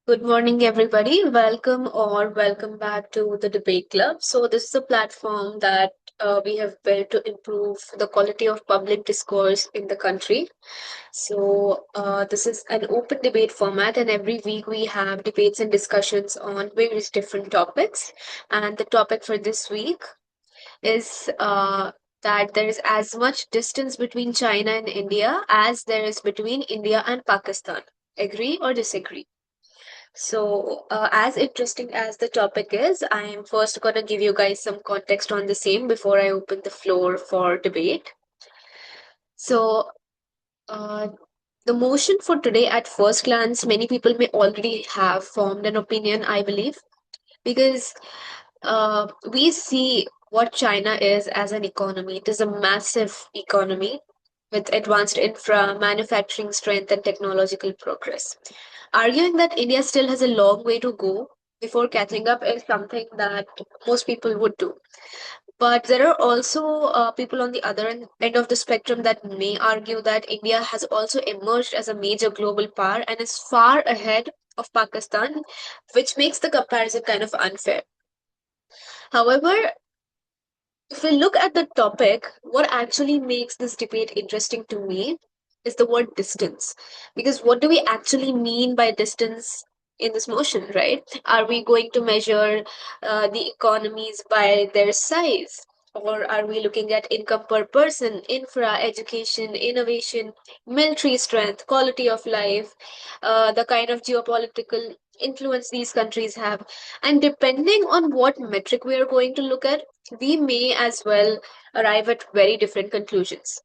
Good morning, everybody. Welcome back to the Debate Club. So, this is a platform that we have built to improve the quality of public discourse in the country. This is an open debate format, and every week we have debates and discussions on various different topics. And the topic for this week is that there is as much distance between China and India as there is between India and Pakistan. Agree or disagree? As interesting as the topic is, I am first going to give you guys some context on the same before I open the floor for debate. So, uh, the motion for today, at first glance, many people may already have formed an opinion, I believe, because we see what China is as an economy. It is a massive economy with advanced infra, manufacturing strength, and technological progress. Arguing that India still has a long way to go before catching up is something that most people would do. But there are also people on the other end of the spectrum that may argue that India has also emerged as a major global power and is far ahead of Pakistan, which makes the comparison kind of unfair. However, if we look at the topic, what actually makes this debate interesting to me is the word distance. Because what do we actually mean by distance in this motion, right? Are we going to measure the economies by their size? Or are we looking at income per person, infra, education, innovation, military strength, quality of life, the kind of geopolitical influence these countries have? And depending on what metric we are going to look at, we may as well arrive at very different conclusions.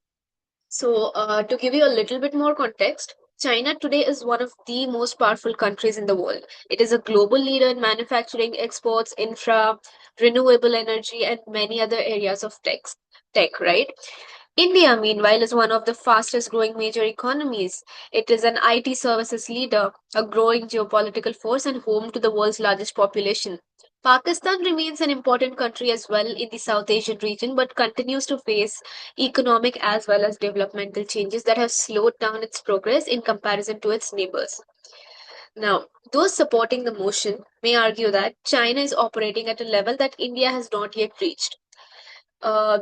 To give you a little bit more context, China today is one of the most powerful countries in the world. It is a global leader in manufacturing, exports, infra, renewable energy, and many other areas of tech, right? India, meanwhile, is one of the fastest growing major economies. It is an IT services leader, a growing geopolitical force, and home to the world's largest population. Pakistan remains an important country as well in the South Asian region, but continues to face economic as well as developmental changes that have slowed down its progress in comparison to its neighbors. Now, those supporting the motion may argue that China is operating at a level that India has not yet reached. Uh,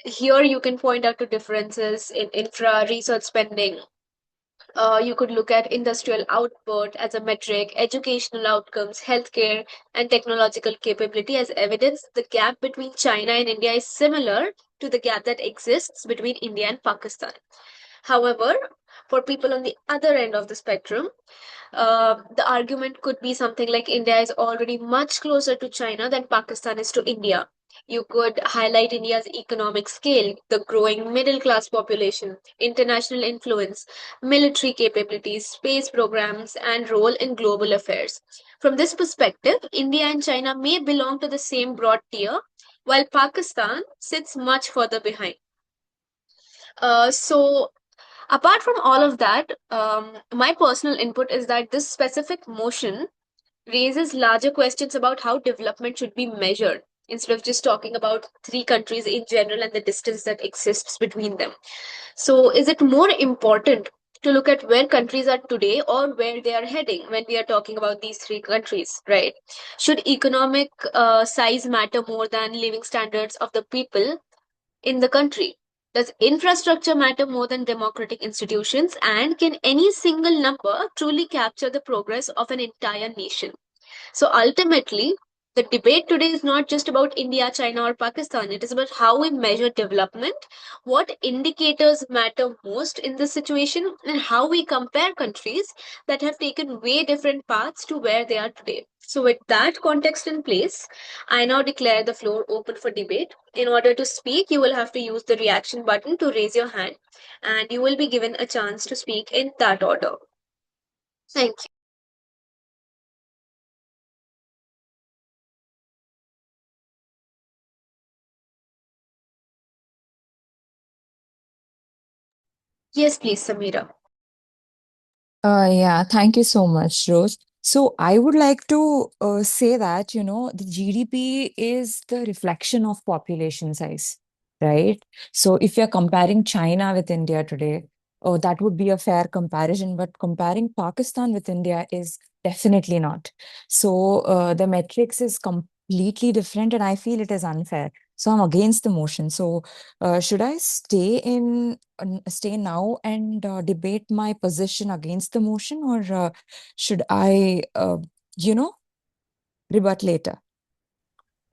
Here you can point out to differences in infra research spending. You could look at industrial output as a metric, educational outcomes, healthcare, and technological capability as evidence. The gap between China and India is similar to the gap that exists between India and Pakistan. However, for people on the other end of the spectrum, the argument could be something like India is already much closer to China than Pakistan is to India. You could highlight India's economic scale, the growing middle class population, international influence, military capabilities, space programs, and role in global affairs. From this perspective, India and China may belong to the same broad tier, while Pakistan sits much further behind. So, apart from all of that, my personal input is that this specific motion raises larger questions about how development should be measured instead of just talking about three countries in general and the distance that exists between them. So, is it more important to look at where countries are today or where they are heading when we are talking about these three countries, right? Should economic size matter more than living standards of the people in the country? Does infrastructure matter more than democratic institutions? And can any single number truly capture the progress of an entire nation? So ultimately, the debate today is not just about India, China, or Pakistan. It is about how we measure development, what indicators matter most in this situation, and how we compare countries that have taken way different paths to where they are today. So, with that context in place, I now declare the floor open for debate. In order to speak, you will have to use the reaction button to raise your hand, and you will be given a chance to speak in that order. Thank you. Yes, please, Samira. Yeah, thank you so much, Rose. So I would like to say that, the GDP is the reflection of population size, right? So if you're comparing China with India today, oh, that would be a fair comparison. But comparing Pakistan with India is definitely not. So the metrics is completely different, and I feel it is unfair. So I'm against the motion. So should I stay now and debate my position against the motion, or should I, you know, rebut later?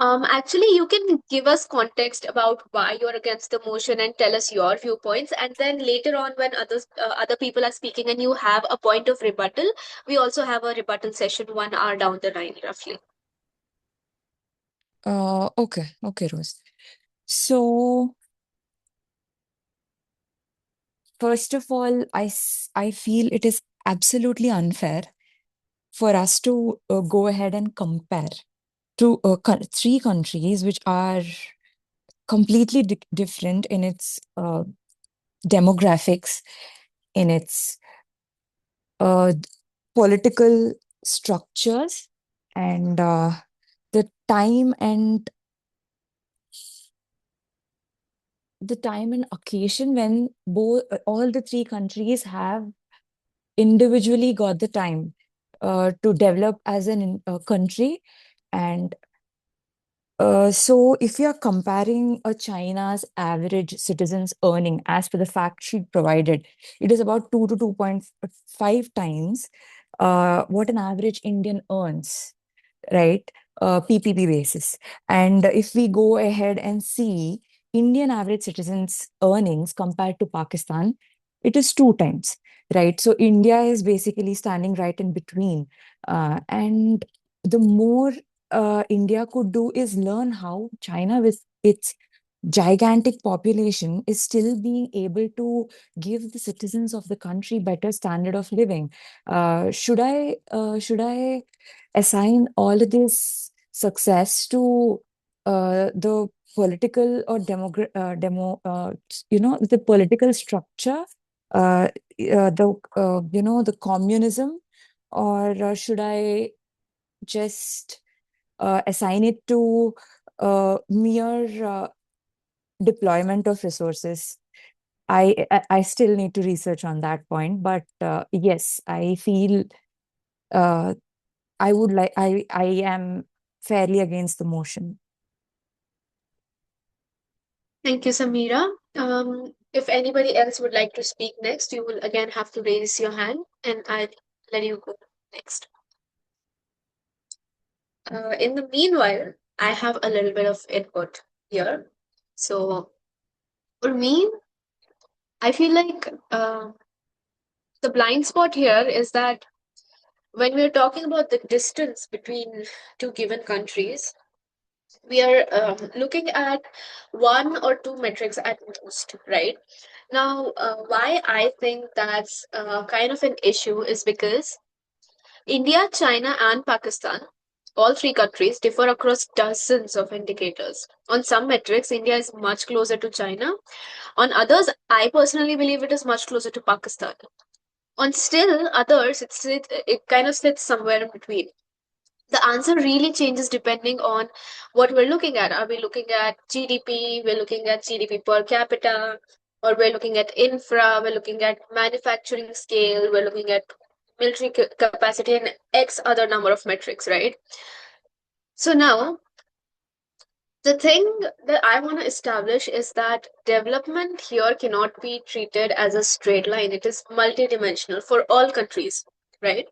Actually, you can give us context about why you're against the motion and tell us your viewpoints, and then later on, when other people are speaking and you have a point of rebuttal, we also have a rebuttal session 1 hour down the line, roughly. Okay, okay, Rose. So first of all, I feel it is absolutely unfair for us to go ahead and compare to three countries which are completely different in its demographics, in its uh, political structures, and the time and the time and occasion when both all the three countries have individually got the time to develop as a country. And so if you're comparing a China's average citizen's earning as per the fact sheet provided, it is about 2 to 2.5 times what an average Indian earns, right? PPP basis. And if we go ahead and see Indian average citizens' earnings compared to Pakistan, it is 2 times, right? So India is basically standing right in between. And the more India could do is learn how China, with its gigantic population, is still being able to give the citizens of the country better standard of living. Should I assign all of this success to the political or the political structure, the communism, or should I just assign it to mere deployment of resources? I still need to research on that point, but yes, I feel uh, I am fairly against the motion. Thank you, Samira. If anybody else would like to speak next, you will again have to raise your hand, and I'll let you go next. In the meanwhile, I have a little bit of input here. So, for me, I feel like the blind spot here is that when we're talking about the distance between two given countries, we are looking at one or two metrics at most, right? Now, why I think that's kind of an issue is because India, China, and Pakistan, all three countries, differ across dozens of indicators. On some metrics, India is much closer to China. On others, I personally believe it is much closer to Pakistan. On still others, it kind of sits somewhere in between. The answer really changes depending on what we're looking at. Are we looking at GDP? We're looking at GDP per capita, or we're looking at infra, we're looking at manufacturing scale, we're looking at military capacity, and X other number of metrics, right? So now, the thing that I want to establish is that development here cannot be treated as a straight line. It is multidimensional for all countries, right?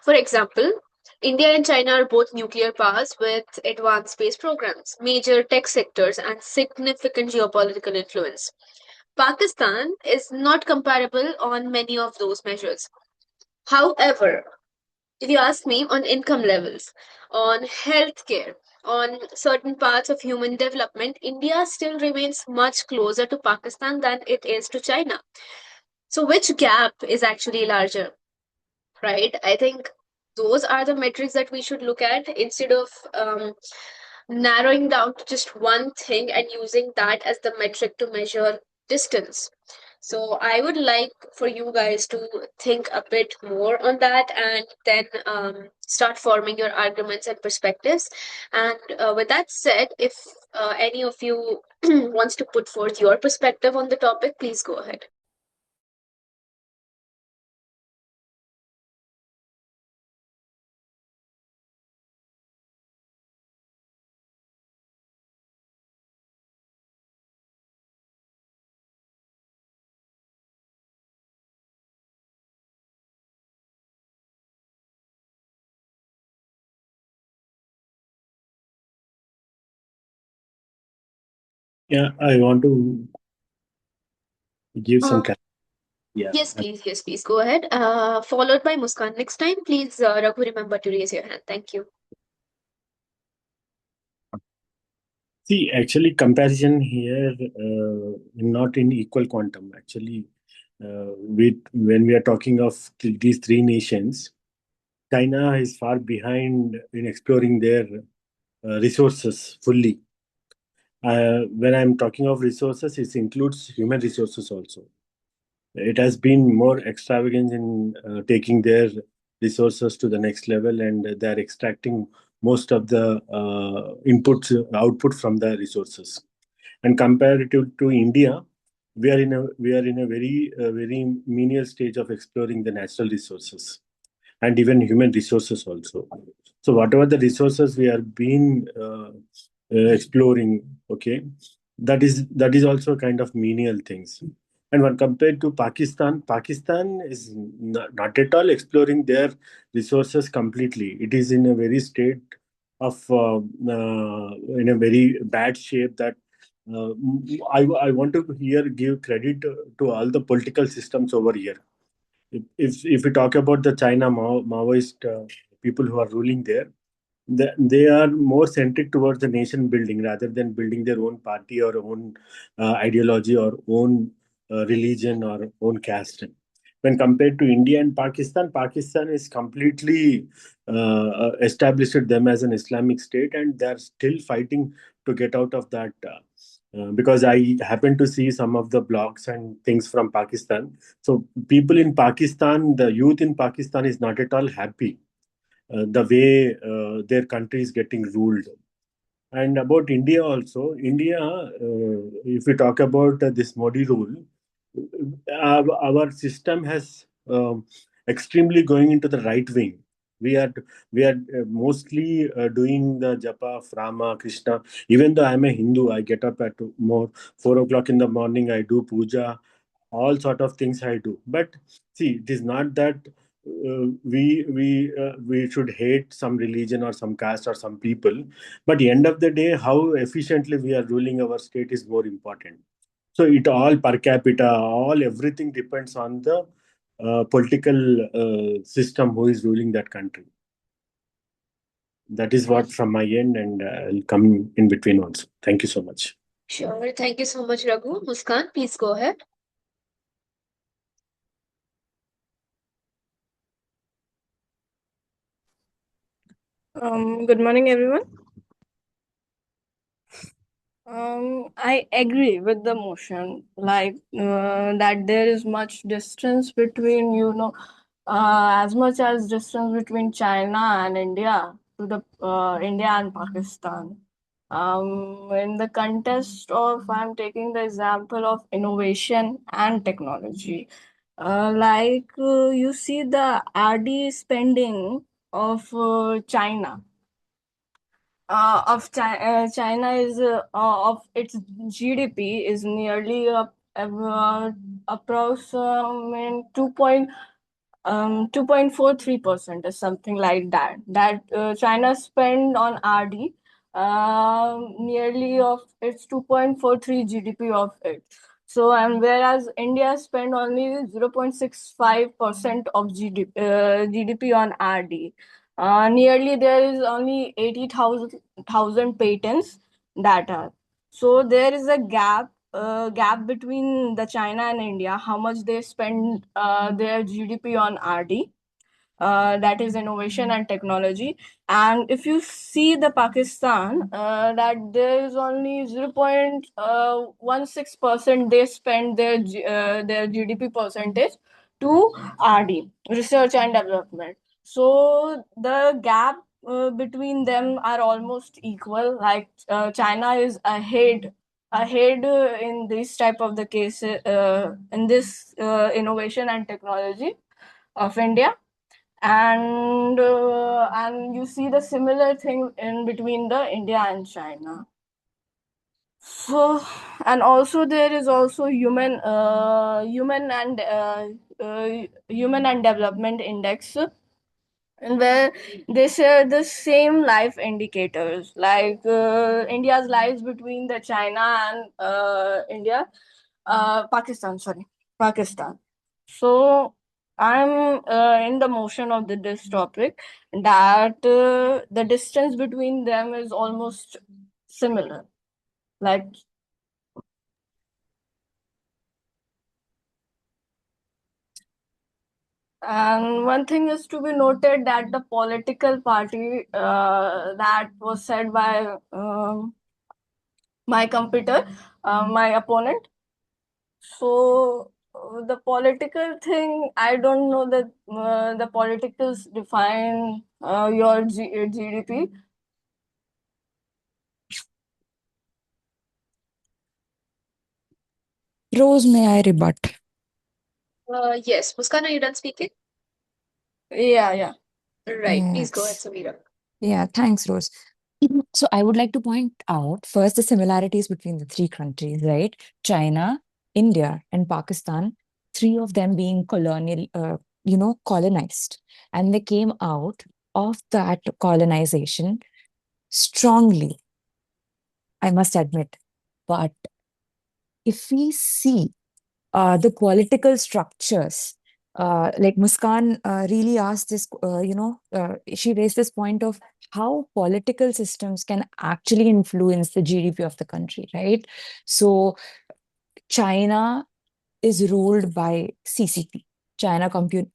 For example, India and China are both nuclear powers with advanced space programs, major tech sectors, and significant geopolitical influence. Pakistan is not comparable on many of those measures. However, if you ask me, on income levels, on healthcare, on certain parts of human development, India still remains much closer to Pakistan than it is to China. So, which gap is actually larger, right? I think those are the metrics that we should look at instead of narrowing down to just one thing and using that as the metric to measure distance. So I would like for you guys to think a bit more on that and then start forming your arguments and perspectives. And with that said, if any of you wants to put forth your perspective on the topic, please go ahead. Yeah, I want to give some. Uh, Yeah. yes, please, go ahead. Followed by Muskan. Next time, please, Raghu, remember to raise your hand. Thank you. See, actually, comparison here not in equal quantum. Actually, with when we are talking of these three nations, China is far behind in exploring their resources fully. When I'm talking of resources, it includes human resources also. It has been more extravagant in taking their resources to the next level, and they are extracting most of the output from the resources. And comparative to India, we are in a very menial stage of exploring the natural resources and even human resources also. So whatever the resources we are been exploring, okay, that is also kind of menial things. And when compared to Pakistan, Pakistan is not at all exploring their resources completely. It is in a very state of in a very bad shape that uh, I want to here give credit to all the political systems over here. If we talk about the China Maoist people who are ruling there, they are more centric towards the nation building rather than building their own party or own ideology or own religion or own caste. When compared to India and Pakistan, Pakistan is completely established them as an Islamic state, and they are still fighting to get out of that. Because I happen to see some of the blogs and things from Pakistan. So people in Pakistan, the youth in Pakistan is not at all happy the way their country is getting ruled. And about India also, India, if we talk about this Modi rule, our system has extremely going into the right wing. We are mostly doing the japa of Rama, Krishna. Even though I'm a Hindu, I get up at more 4 o'clock in the morning. I do puja, all sort of things I do. But see, it is not that we should hate some religion or some caste or some people, but the end of the day, how efficiently we are ruling our state is more important. So it all per capita, all everything depends on the political system who is ruling that country. That is what from my end, and I'll come in between also. Thank you so much. Sure. Thank you so much, Raghu. Muskan, please go ahead. Good morning, everyone. I agree with the motion, like that there is much distance between, as much as distance between China and India to the India and Pakistan. In the context of, I'm taking the example of innovation and technology. You see the RD spending of China China is of its GDP is nearly approximately 2.43% or something like that. That China spend on RD nearly of its 2.43 GDP of it. So, and whereas India spend only 0.65% of GDP on RD. Nearly there is only 80,000 patents that are. So there is a gap between the China and India, how much they spend their GDP on RD, that is innovation and technology. And if you see the Pakistan, that there is only 0.16% they spend their GDP percentage to RD, research and development. So the gap between them are almost equal. Like China is ahead in this type of the cases in this innovation and technology of India, and you see the similar thing in between the India and China. So, and also there is also human and development index. and where they share the same life indicators, like India's lies between the China and Pakistan. Sorry, Pakistan. So I'm in the motion of this topic that the distance between them is almost similar. Like, and one thing is to be noted that the political party that was said by my competitor, my opponent. So the political thing, I don't know that the politicals define your GDP. Rose, may I rebut? Yes, Muskan, are you done speaking? Yeah. Right, please go ahead, Yes. Samira. Yeah, thanks, Rose. So I would like to point out first the similarities between the three countries, right? China, India, and Pakistan, three of them being colonized. And they came out of that colonization strongly, I must admit. But if we see the political structures, like Muskan really asked this, she raised this point of how political systems can actually influence the GDP of the country, right? So China is ruled by CCP, China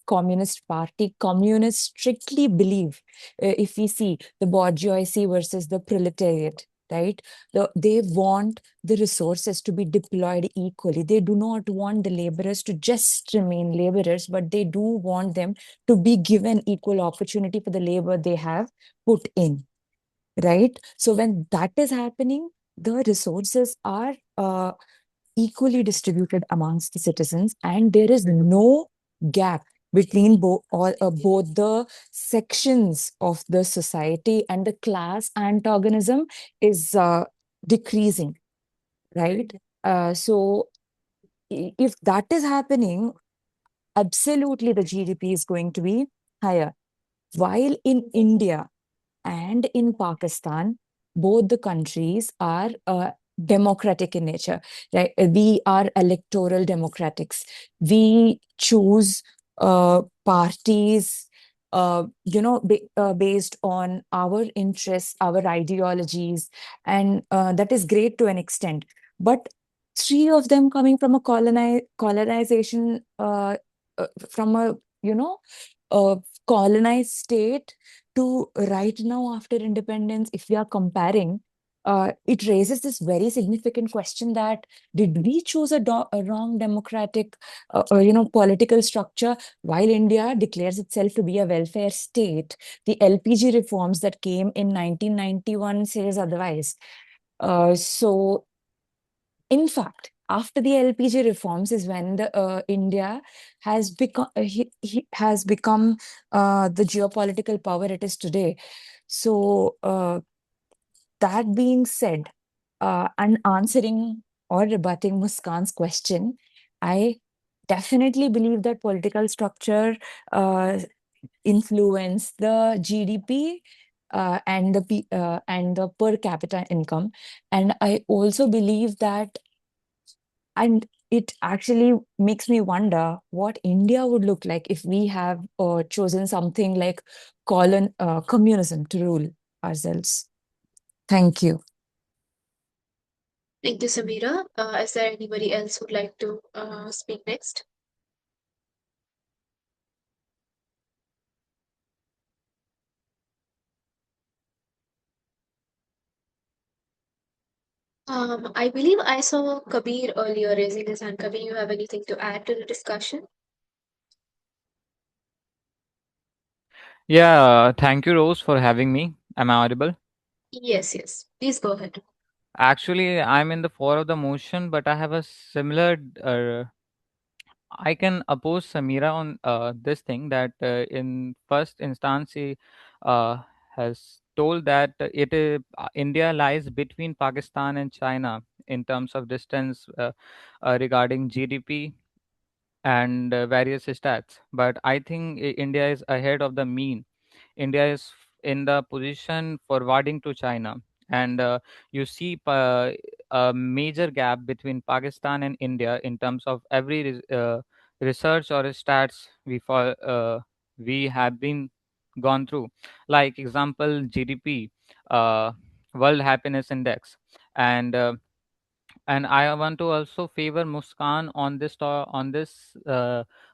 Communist Party. Communists strictly believe, if we see the bourgeoisie versus the proletariat, right? They want the resources to be deployed equally. They do not want the laborers to just remain laborers, but they do want them to be given equal opportunity for the labor they have put in, right? So when that is happening, the resources are equally distributed amongst the citizens, and there is no gap between both the sections of the society, and the class antagonism is decreasing, right? So if that is happening, absolutely the GDP is going to be higher. While in India and in Pakistan, both the countries are democratic in nature, right? We are electoral democrats. We choose parties, based on our interests, our ideologies, and that is great to an extent. But three of them coming from a colonization, from a you know a colonized state to right now after independence, if we are comparing, it raises this very significant question that did we choose a wrong democratic, political structure? While India declares itself to be a welfare state, the LPG reforms that came in 1991 says otherwise. So in fact, after the LPG reforms is when the India has become has become the geopolitical power it is today. So that being said, and answering or rebutting Muskan's question, I definitely believe that political structure uh, influence the GDP, and the per capita income, and I also believe that, and it actually makes me wonder what India would look like if we have chosen something like communism to rule ourselves. Thank you. Thank you, Samira. Is there anybody else who'd like to speak next? I believe I saw Kabir earlier raising his hand. Kabir, you have anything to add to the discussion? Yeah, thank you, Rose, for having me. Am I audible? Yes, yes. Please go ahead. Actually, I'm in the for of the motion, but I have a similar. I can oppose Samira on this thing that in first instance he uh, has told that India lies between Pakistan and China in terms of distance regarding GDP and various stats. But I think India is ahead of the mean India is in the position forwarding to China, and you see a major gap between Pakistan and India in terms of every research or stats we have been gone through. Like example, GDP, World Happiness Index, and I want to also favor Muskan on this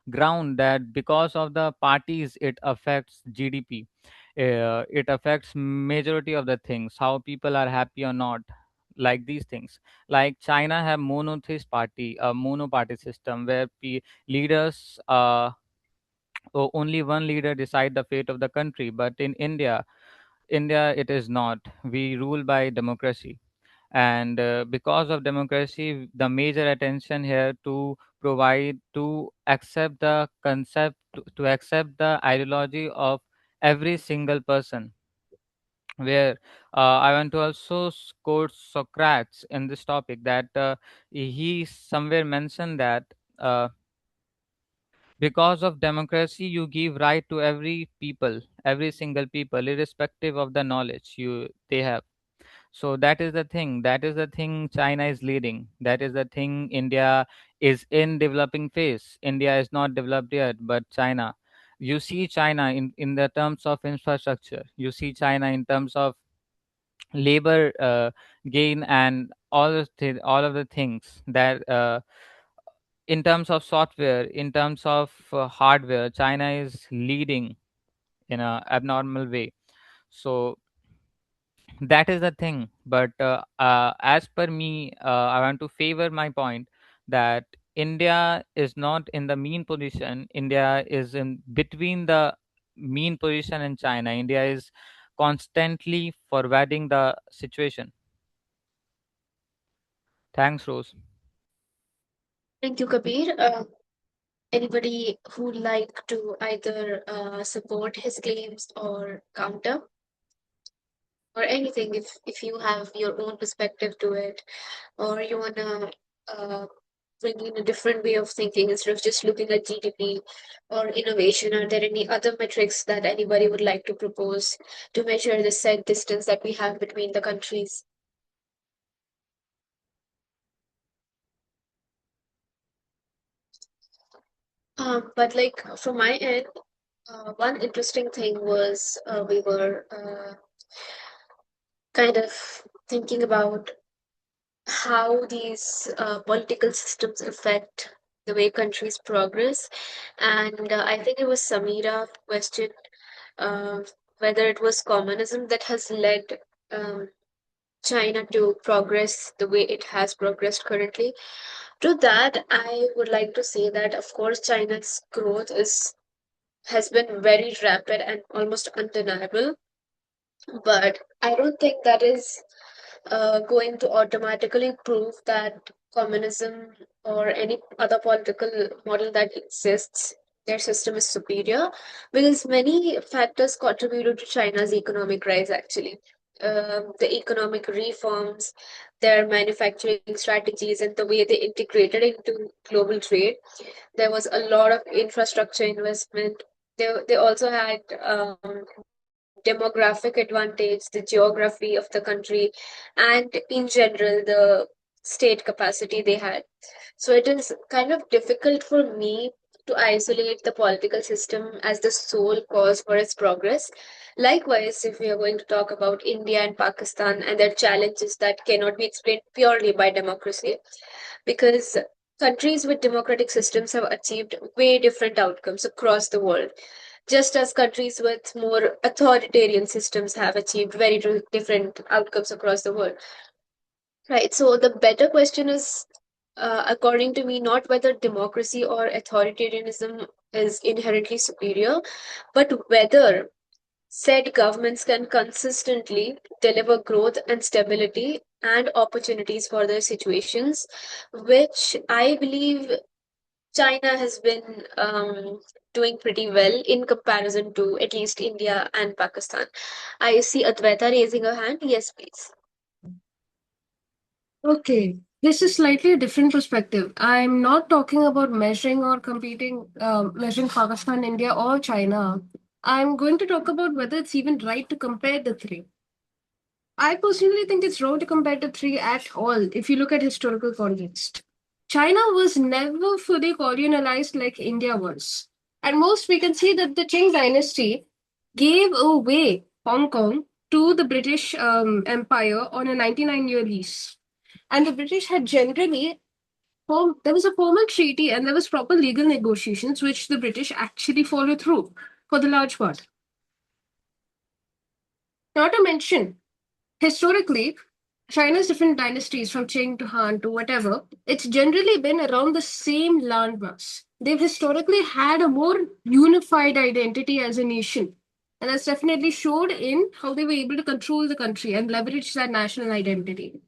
ground, that because of the parties it affects GDP. It affects majority of the things, how people are happy or not, like these things. Like China have monotheist party, a monoparty system where leaders only one leader decide the fate of the country. But in India, it is not. We rule by democracy, and because of democracy, the major attention here to provide to accept the concept, to accept the ideology of every single person. Where I want to also quote Socrates in this topic, that he somewhere mentioned that. Because of democracy, you give right to every single people, irrespective of the knowledge they have. So that is the thing China is leading. That is the thing India is in developing phase. India is not developed yet, but China. You see China in the terms of infrastructure. You see China in terms of labor gain, and all of the things that in terms of software, in terms of hardware, China is leading in a abnormal way. So that is the thing. But as per me, I want to favor my point that India is not in the mean position. India is in between the mean position and China. India is constantly forwarding the situation. Thanks, Rose. Thank you, Kabir. Anybody who would like to either support his claims or counter or anything, if you have your own perspective to it, or you wanna uh, bring in a different way of thinking instead of just looking at GDP or innovation, are there any other metrics that anybody would like to propose to measure the said distance that we have between the countries? But like from my end, one interesting thing was we were kind of thinking about how these political systems affect the way countries progress. And I think it was Samira who questioned uh, whether it was communism that has led China to progress the way it has progressed currently. To that, I would like to say that, of course, China's growth is has been very rapid and almost undeniable. But I don't think that is going to automatically prove that communism or any other political model that exists, their system is superior, because many factors contributed to China's economic rise, actually. The economic reforms, their manufacturing strategies, and the way they integrated into global trade. There was a lot of infrastructure investment. They also had demographic advantage, the geography of the country, and in general, the state capacity they had. So it is kind of difficult for me to isolate the political system as the sole cause for its progress. Likewise, if we are going to talk about India and Pakistan and their challenges that cannot be explained purely by democracy, because countries with democratic systems have achieved way different outcomes across the world, just as countries with more authoritarian systems have achieved very different outcomes across the world. Right. So the better question is, according to me, not whether democracy or authoritarianism is inherently superior, but whether said governments can consistently deliver growth and stability and opportunities for their situations, which I believe China has been doing pretty well in comparison to at least India and Pakistan. I see Advaita raising her hand. Yes, please. Okay, this is slightly a different perspective. I'm not talking about measuring or competing, measuring Pakistan, India, or China I'm going to talk about whether it's even right to compare the three. I personally think it's wrong to compare the three at all if you look at historical context. China was never fully colonialized like India was. At most, we can see that the Qing dynasty gave away Hong Kong to the British Empire on a 99-year lease. And the British had generally, there was a formal treaty and there was proper legal negotiations, which the British actually followed through for the large part. Not to mention, historically, China's different dynasties from Qing to Han to whatever, it's generally been around the same landmass. They've historically had a more unified identity as a nation. And that's definitely showed in how they were able to control the country and leverage that national identity.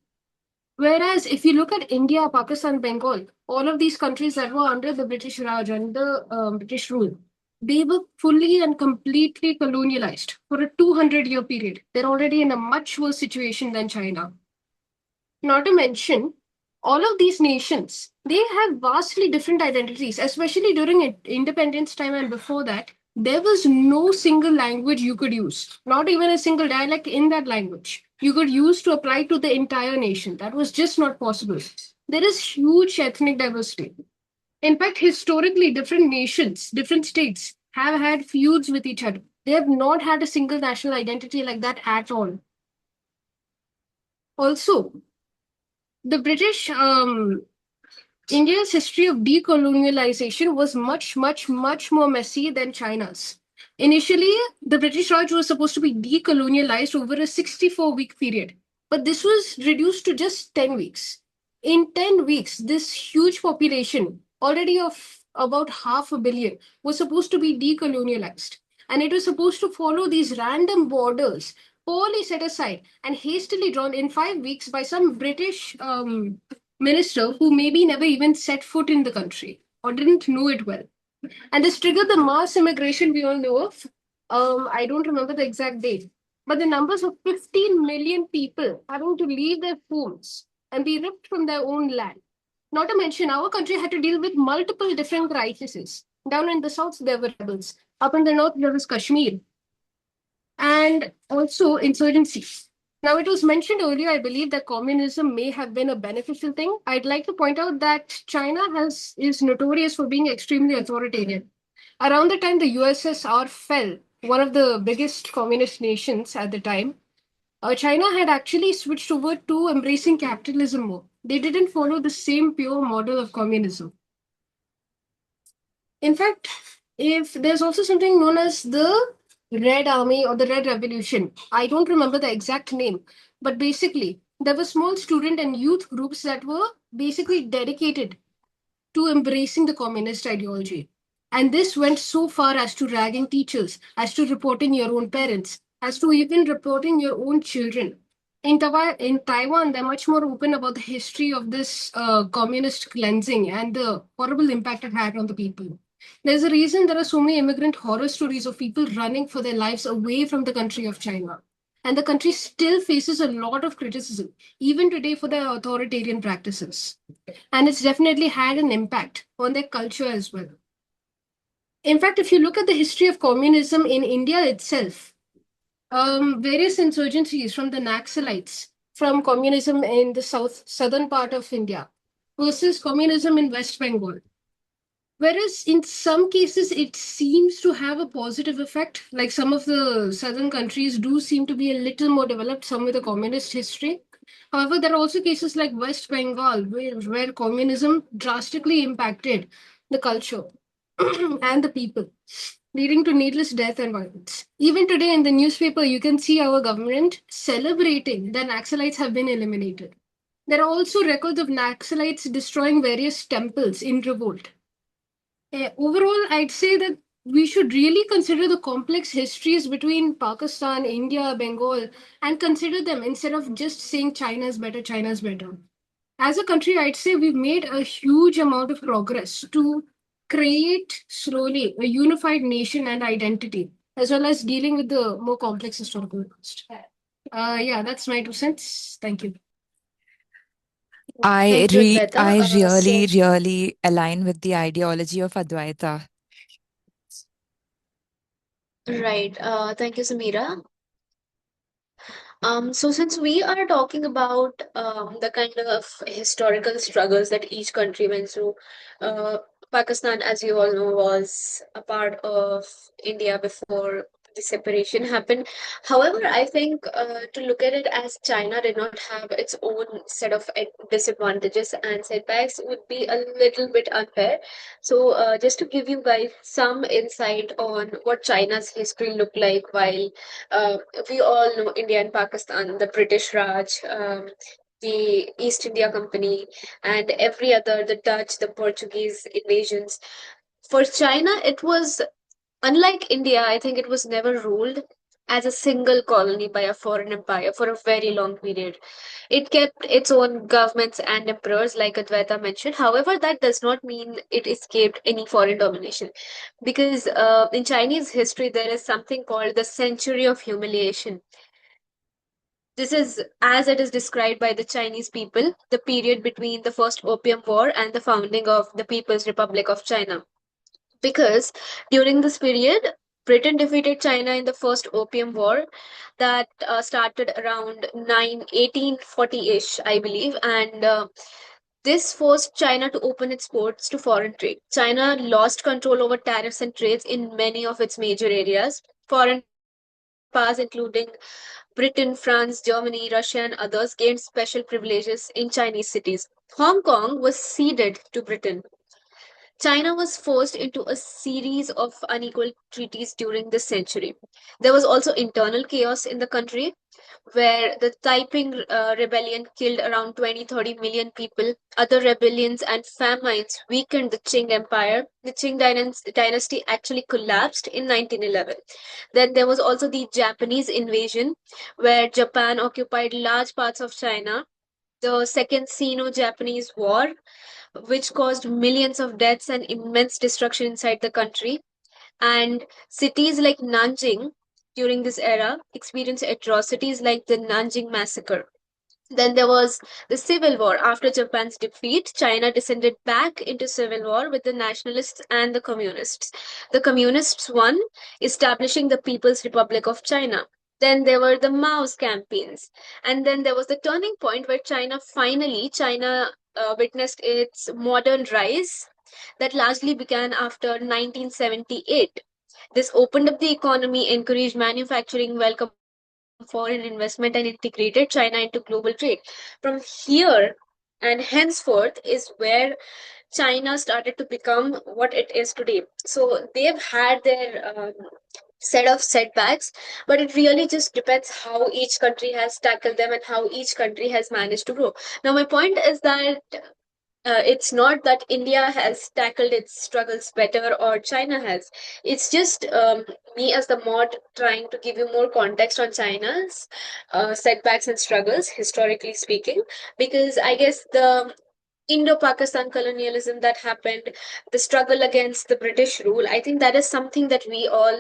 Whereas if you look at India, Pakistan, Bengal, all of these countries that were under the British Raj and the British rule, they were fully and completely colonialized for a 200-year period. They're already in a much worse situation than China. Not to mention, all of these nations, they have vastly different identities, especially during independence time and before that. There was no single language you could use, not even a single dialect in that language you could use to apply to the entire nation. That was just not possible. There is huge ethnic diversity. In fact, historically, different nations, different states have had feuds with each other. They have not had a single national identity like that at all. Also, the British India's history of decolonialization was much, much, much more messy than China's. Initially, the British Raj was supposed to be decolonialized over a 64-week period, but this was reduced to just 10 weeks. In 10 weeks, this huge population, already of about 500 million, was supposed to be decolonialized. And it was supposed to follow these random borders, poorly set aside and hastily drawn in 5 weeks by some British minister who maybe never even set foot in the country or didn't know it well. And this triggered the mass immigration we all know of. I don't remember the exact date, but the numbers of 15 million people having to leave their homes and be ripped from their own land. Not to mention, our country had to deal with multiple different crises. Down in the south, there were rebels. Up in the north, there was Kashmir. And also insurgencies. Now, it was mentioned earlier, I believe, that communism may have been a beneficial thing. I'd like to point out that China is notorious for being extremely authoritarian. Around the time the USSR fell, one of the biggest communist nations at the time, China had actually switched over to embracing capitalism more. They didn't follow the same pure model of communism. In fact, if there's also something known as the Red Army or the Red Revolution. I don't remember the exact name, but basically, there were small student and youth groups that were basically dedicated to embracing the communist ideology. And this went so far as to ragging teachers, as to reporting your own parents, as to even reporting your own children. In Taiwan, they're much more open about the history of this communist cleansing and the horrible impact it had on the people. There's a reason there are so many immigrant horror stories of people running for their lives away from the country of China. And the country still faces a lot of criticism, even today, for their authoritarian practices. And it's definitely had an impact on their culture as well. In fact, if you look at the history of communism in India itself, various insurgencies from the Naxalites, from communism in the southern part of India versus communism in West Bengal. Whereas in some cases, it seems to have a positive effect. Like some of the southern countries do seem to be a little more developed, some with a communist history. However, there are also cases like West Bengal, where communism drastically impacted the culture and the people, leading to needless death and violence. Even today in the newspaper, you can see our government celebrating that Naxalites have been eliminated. There are also records of Naxalites destroying various temples in revolt. Overall, I'd say that we should really consider the complex histories between Pakistan, India, Bengal, and consider them instead of just saying China's better, China's better. As a country, I'd say we've made a huge amount of progress to create slowly a unified nation and identity, as well as dealing with the more complex historical past. Yeah, that's my 2 cents. Thank you. Thank you, Advaita. I So, really align with the ideology of Advaita. Right. Thank you, Samira. So since we are talking about the kind of historical struggles that each country went through, uh, Pakistan, as you all know, was a part of India before the separation happened. However, I think to look at it as China did not have its own set of disadvantages and setbacks would be a little bit unfair. So, just to give you guys some insight on what China's history looked like while uh, we all know India and Pakistan, the British Raj, the East India Company, and every other, the Dutch, the Portuguese invasions. For China, it was unlike India, I think it was never ruled as a single colony by a foreign empire for a very long period. It kept its own governments and emperors, like Advaita mentioned. However, that does not mean it escaped any foreign domination. Because in Chinese history, there is something called the Century of Humiliation. This is, as it is described by the Chinese people, the period between the First Opium War and the founding of the People's Republic of China. Because during this period, Britain defeated China in the First Opium War that started around 1840-ish, I believe, and this forced China to open its ports to foreign trade. China lost control over tariffs and trades in many of its major areas. Foreign powers, including Britain, France, Germany, Russia, and others, gained special privileges in Chinese cities. Hong Kong was ceded to Britain. China was forced into a series of unequal treaties during this century. There was also internal chaos in the country where the Taiping rebellion killed around 20-30 million people. Other rebellions and famines weakened the Qing Empire. The Qing dynasty actually collapsed in 1911. Then there was also the Japanese invasion, where Japan occupied large parts of China. The Second Sino Japanese War, which caused millions of deaths and immense destruction inside the country. And cities like Nanjing during this era experienced atrocities like the Nanjing Massacre. Then there was the Civil War. After Japan's defeat, China descended back into civil war with the nationalists and the communists. The communists won, establishing the People's Republic of China. Then there were the Mao's campaigns. And then there was the turning point where China witnessed its modern rise that largely began after 1978. This opened up the economy, encouraged manufacturing, welcomed foreign investment, and integrated China into global trade. From here and henceforth is where China started to become what it is today. So they've had their set of setbacks, but it really just depends how each country has tackled them and how each country has managed to grow. Now, my point is that it's not that India has tackled its struggles better or China has. It's just me as the mod trying to give you more context on China's setbacks and struggles, historically speaking, because I guess the Indo-Pakistan colonialism that happened, the struggle against the British rule, I think that is something that we all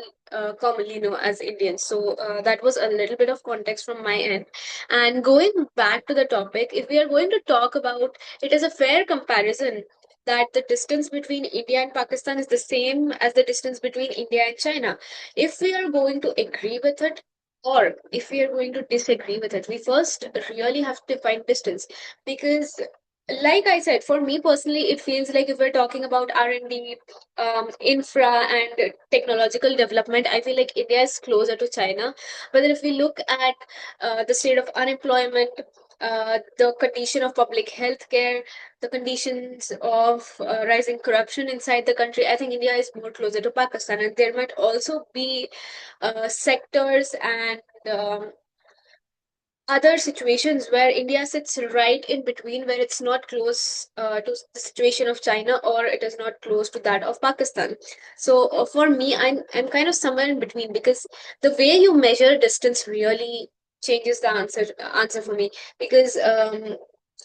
commonly know as Indians. So that was a little bit of context from my end. And going back to the topic, if we are going to talk about it is a fair comparison that the distance between India and Pakistan is the same as the distance between India and China. If we are going to agree with it, or if we are going to disagree with it, we first really have to define distance because like I said, for me personally, it feels like if we're talking about R&D, infra and technological development, I feel like India is closer to China. But then if we look at the state of unemployment, the condition of public health care, the conditions of rising corruption inside the country, I think India is more closer to Pakistan. And there might also be sectors and other situations where India sits right in between, where it's not close to the situation of China or it is not close to that of Pakistan. So for me, I'm kind of somewhere in between because the way you measure distance really changes the answer for me because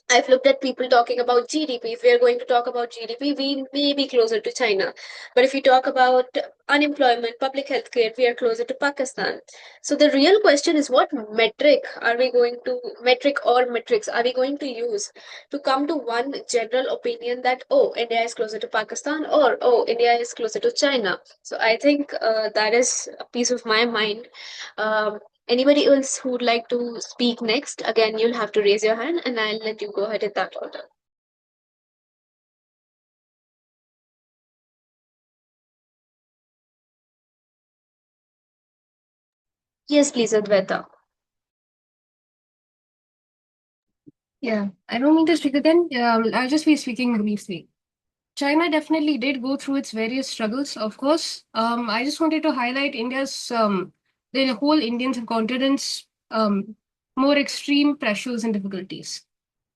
I've looked at people talking about GDP. If we are going to talk about GDP, we may be closer to China. But if we talk about unemployment, public health care, we are closer to Pakistan. So the real question is, what metric or metrics are we going to use to come to one general opinion that, oh, India is closer to Pakistan, or oh, India is closer to China. So I think that is a piece of my mind. Anybody else who would like to speak next? Again, you'll have to raise your hand and I'll let you go ahead in that order. Yes, please, Advaita. Yeah, I don't mean to speak again. I'll just be speaking briefly. China definitely did go through its various struggles, of course. I just wanted to highlight India's the whole Indian subcontinent's more extreme pressures and difficulties.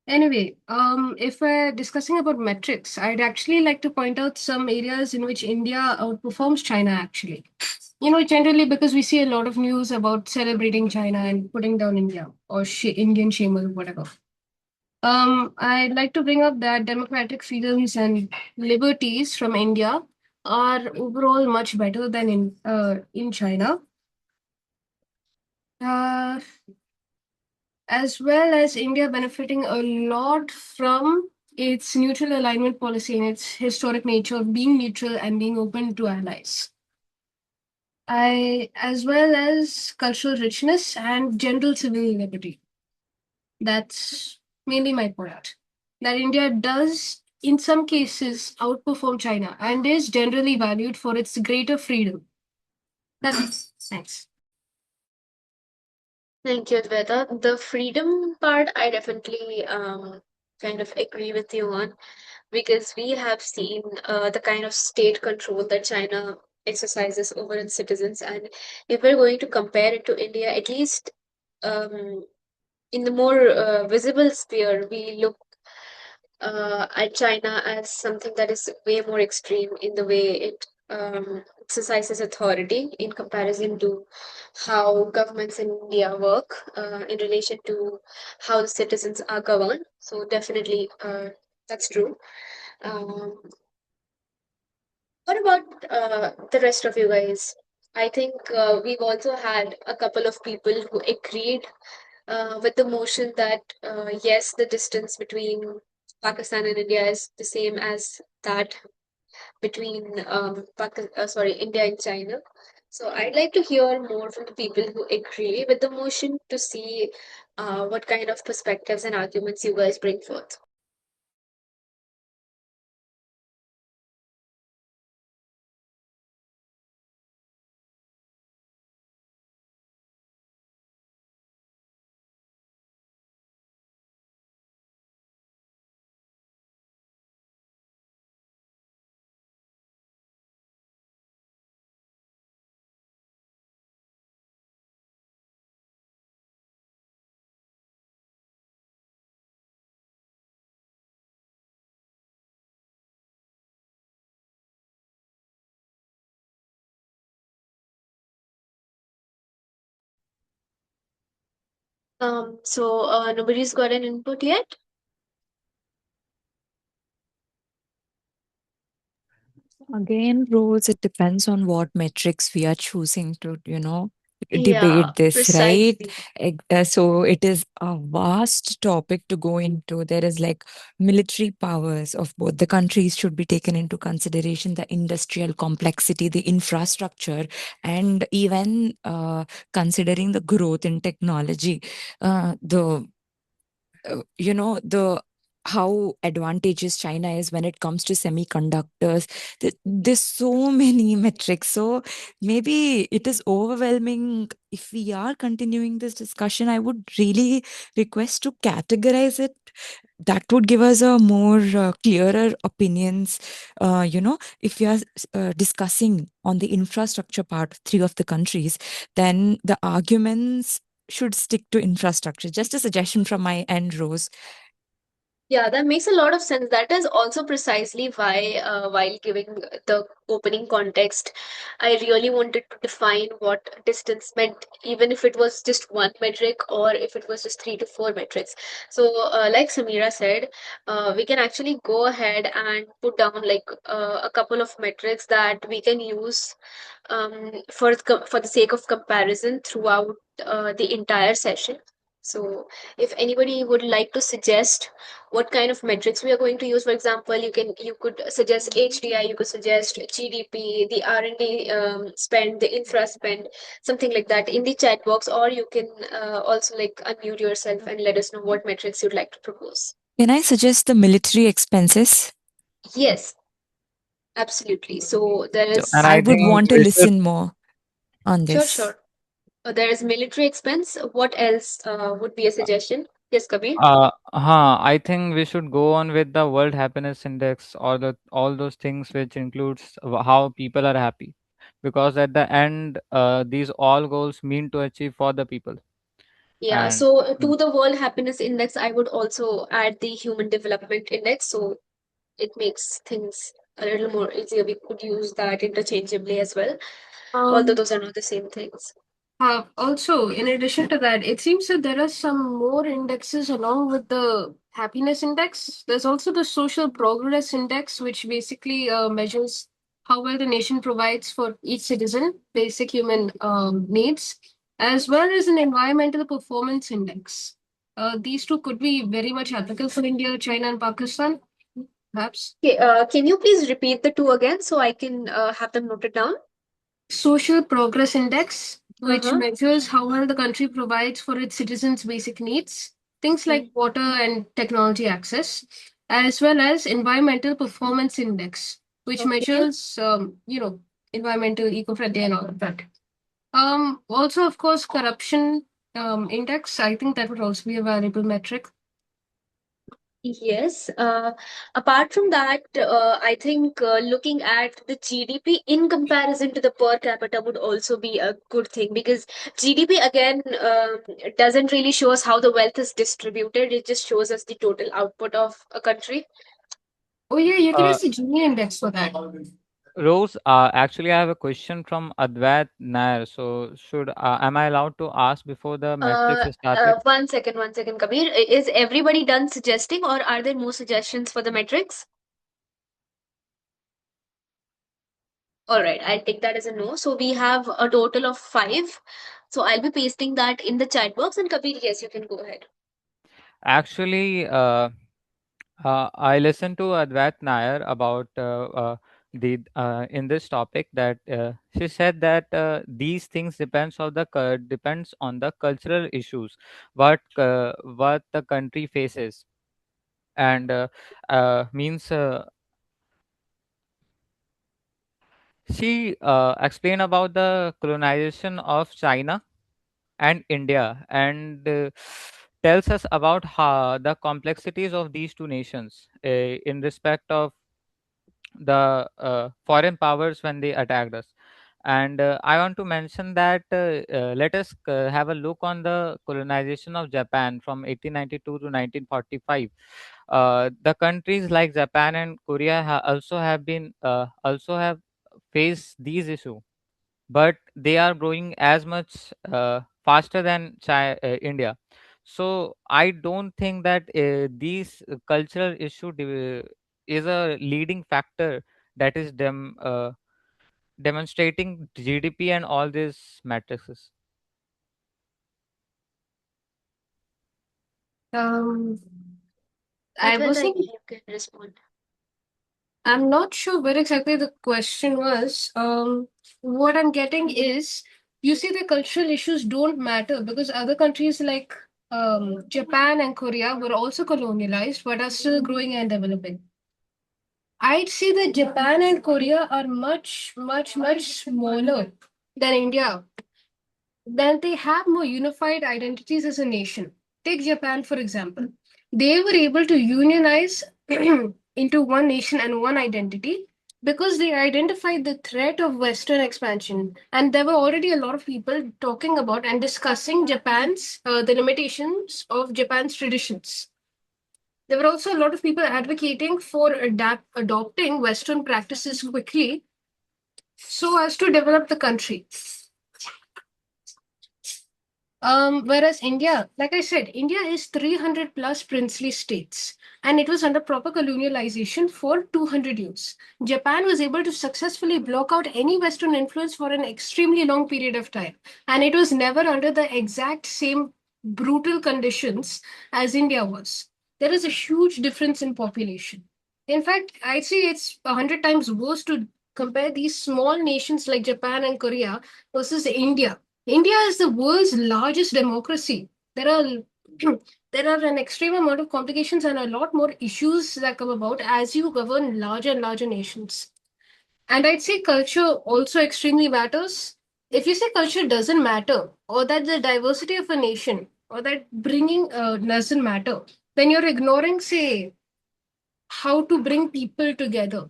Anyway, if we're discussing about metrics, I'd actually like to point out some areas in which India outperforms China actually. Generally because we see a lot of news about celebrating China and putting down India or Indian shame or whatever. I'd like to bring up that democratic freedoms and liberties from India are overall much better than in China. Uh, as well as India benefiting a lot from its neutral alignment policy and its historic nature of being neutral and being open to allies. As well as cultural richness and general civil liberty. That's mainly my point. That India does, in some cases, outperform China and is generally valued for its greater freedom. That's thanks. Thank you, Advaita. The freedom part, I definitely kind of agree with you on, because we have seen the kind of state control that China exercises over its citizens. And if we're going to compare it to India, at least um, in the more visible sphere, we look at China as something that is way more extreme in the way it exercises authority in comparison to how governments in India work in relation to how the citizens are governed. So definitely, that's true. Um, what about the rest of you guys? I think we've also had a couple of people who agreed with the motion that yes, the distance between Pakistan and India is the same as that between India and China. So I'd like to hear more from the people who agree with the motion to see what kind of perspectives and arguments you guys bring forth. So nobody's got an input yet? Again, Rose, it depends on what metrics we are choosing to, Yeah, debate this, right? precisely. So it is a vast topic to go into. There is like military powers of both the countries should be taken into consideration, the industrial complexity, the infrastructure, and even considering the growth in technology. The how advantageous China is when it comes to semiconductors. There's so many metrics. So maybe it is overwhelming. If we are continuing this discussion, I would really request to categorize it. That would give us a more clearer opinions. If we are discussing on the infrastructure part, three of the countries, then the arguments should stick to infrastructure. Just a suggestion from my end, Rose. Yeah, that makes a lot of sense. That is also precisely why, while giving the opening context, I really wanted to define what distance meant, even if it was just one metric or if it was just 3 to 4 metrics. So, like Samira said, we can actually go ahead and put down like a couple of metrics that we can use for the sake of comparison throughout the entire session. So, if anybody would like to suggest what kind of metrics we are going to use. For example, you could suggest HDI, you could suggest GDP, the R&D spend, the infra spend, something like that in the chat box, or you can also like unmute yourself and let us know what metrics you'd like to propose. Can I suggest the military expenses? Yes, absolutely. So there So is And I I would think want to we should listen more on sure, this. sure. There is military expense. What else would be a suggestion? Yes, Kabir. I think we should go on with the World Happiness Index or the all those things which includes how people are happy, because at the end, these all goals mean to achieve for the people. Yeah, And so to the World Happiness Index, I would also add the Human Development Index. So it makes things a little more easier. We could use that interchangeably as well, although Um, those are not the same things. Also, in addition to that, it seems that there are some more indexes along with the happiness index. There's also the social progress index, which basically measures how well the nation provides for each citizen, basic human needs, as well as an environmental performance index. These two could be very much applicable for India, China, and Pakistan, perhaps. Okay, can you please repeat the two again so I can have them noted down? Social Progress Index, which Uh-huh. measures how well the country provides for its citizens' basic needs, things like water and technology access, as well as Environmental Performance Index, which Okay. measures, environmental, eco-friendly, and all of that. Also, of course, Corruption Index. I think that would also be a valuable metric. Yes. Apart from that, I think looking at the GDP in comparison to the per capita would also be a good thing because GDP again doesn't really show us how the wealth is distributed. It just shows us the total output of a country. Oh yeah, you can uh, use the Gini index for that. Rose, actually, I have a question from Advait Nair. So, am I allowed to ask before the metrics is started? One second, Kabir. Is everybody done suggesting, or are there more suggestions for the metrics? All right, I'll take that as a no. So we have a total of 5. So I'll be pasting that in the chat box. And Kabir, yes, you can go ahead. Actually, I listened to Advait Nair about the in this topic that she said that these things depends on the cultural issues what the country faces, and means she explained about the colonization of China and India, and tells us about how the complexities of these two nations in respect of the foreign powers when they attacked us. And I want to mention that let us have a look on the colonization of Japan from 1892 to 1945. The countries like Japan and Korea also have faced these issues, but they are growing as much faster than India. So I don't think that these cultural is a leading factor that is demonstrating GDP and all these matrices. Um, I Advait, was I thinking. you can respond. I'm not sure where exactly the question was. What I'm getting is you see the cultural issues don't matter because other countries like Japan and Korea were also colonialized but are still growing and developing. I'd say that Japan and Korea are much, much, much smaller than India. Then they have more unified identities as a nation. Take Japan, for example. They were able to unionize into one nation and one identity because they identified the threat of Western expansion. And there were already a lot of people talking about and discussing the limitations of Japan's traditions. There were also a lot of people advocating for adopting Western practices quickly so as to develop the country. Whereas India, like I said, India is 300 plus princely states, and it was under proper colonialization for 200 years. Japan was able to successfully block out any Western influence for an extremely long period of time, and it was never under the exact same brutal conditions as India was. There is a huge difference in population. In fact, I'd say it's 100 times worse to compare these small nations like Japan and Korea versus India. India is the world's largest democracy. There are there are an extreme amount of complications and a lot more issues that come about as you govern larger and larger nations. And I'd say culture also extremely matters. If you say culture doesn't matter, or that the diversity of a nation, or that bringing doesn't matter, then you're ignoring, say, how to bring people together.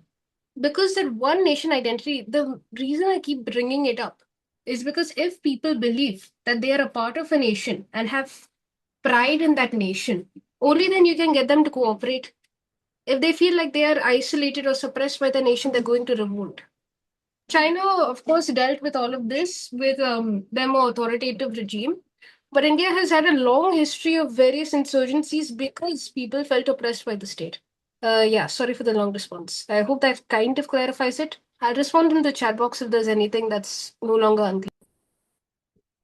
Because that one nation identity, the reason I keep bringing it up is because if people believe that they are a part of a nation and have pride in that nation, only then you can get them to cooperate. If they feel like they are isolated or suppressed by the nation, they're going to revolt. China, of course, dealt with all of this with their more authoritative regime. But India has had a long history of various insurgencies because people felt oppressed by the state. Yeah, sorry for the long response. I hope that kind of clarifies it. I'll respond in the chat box if there's anything that's no longer unclear.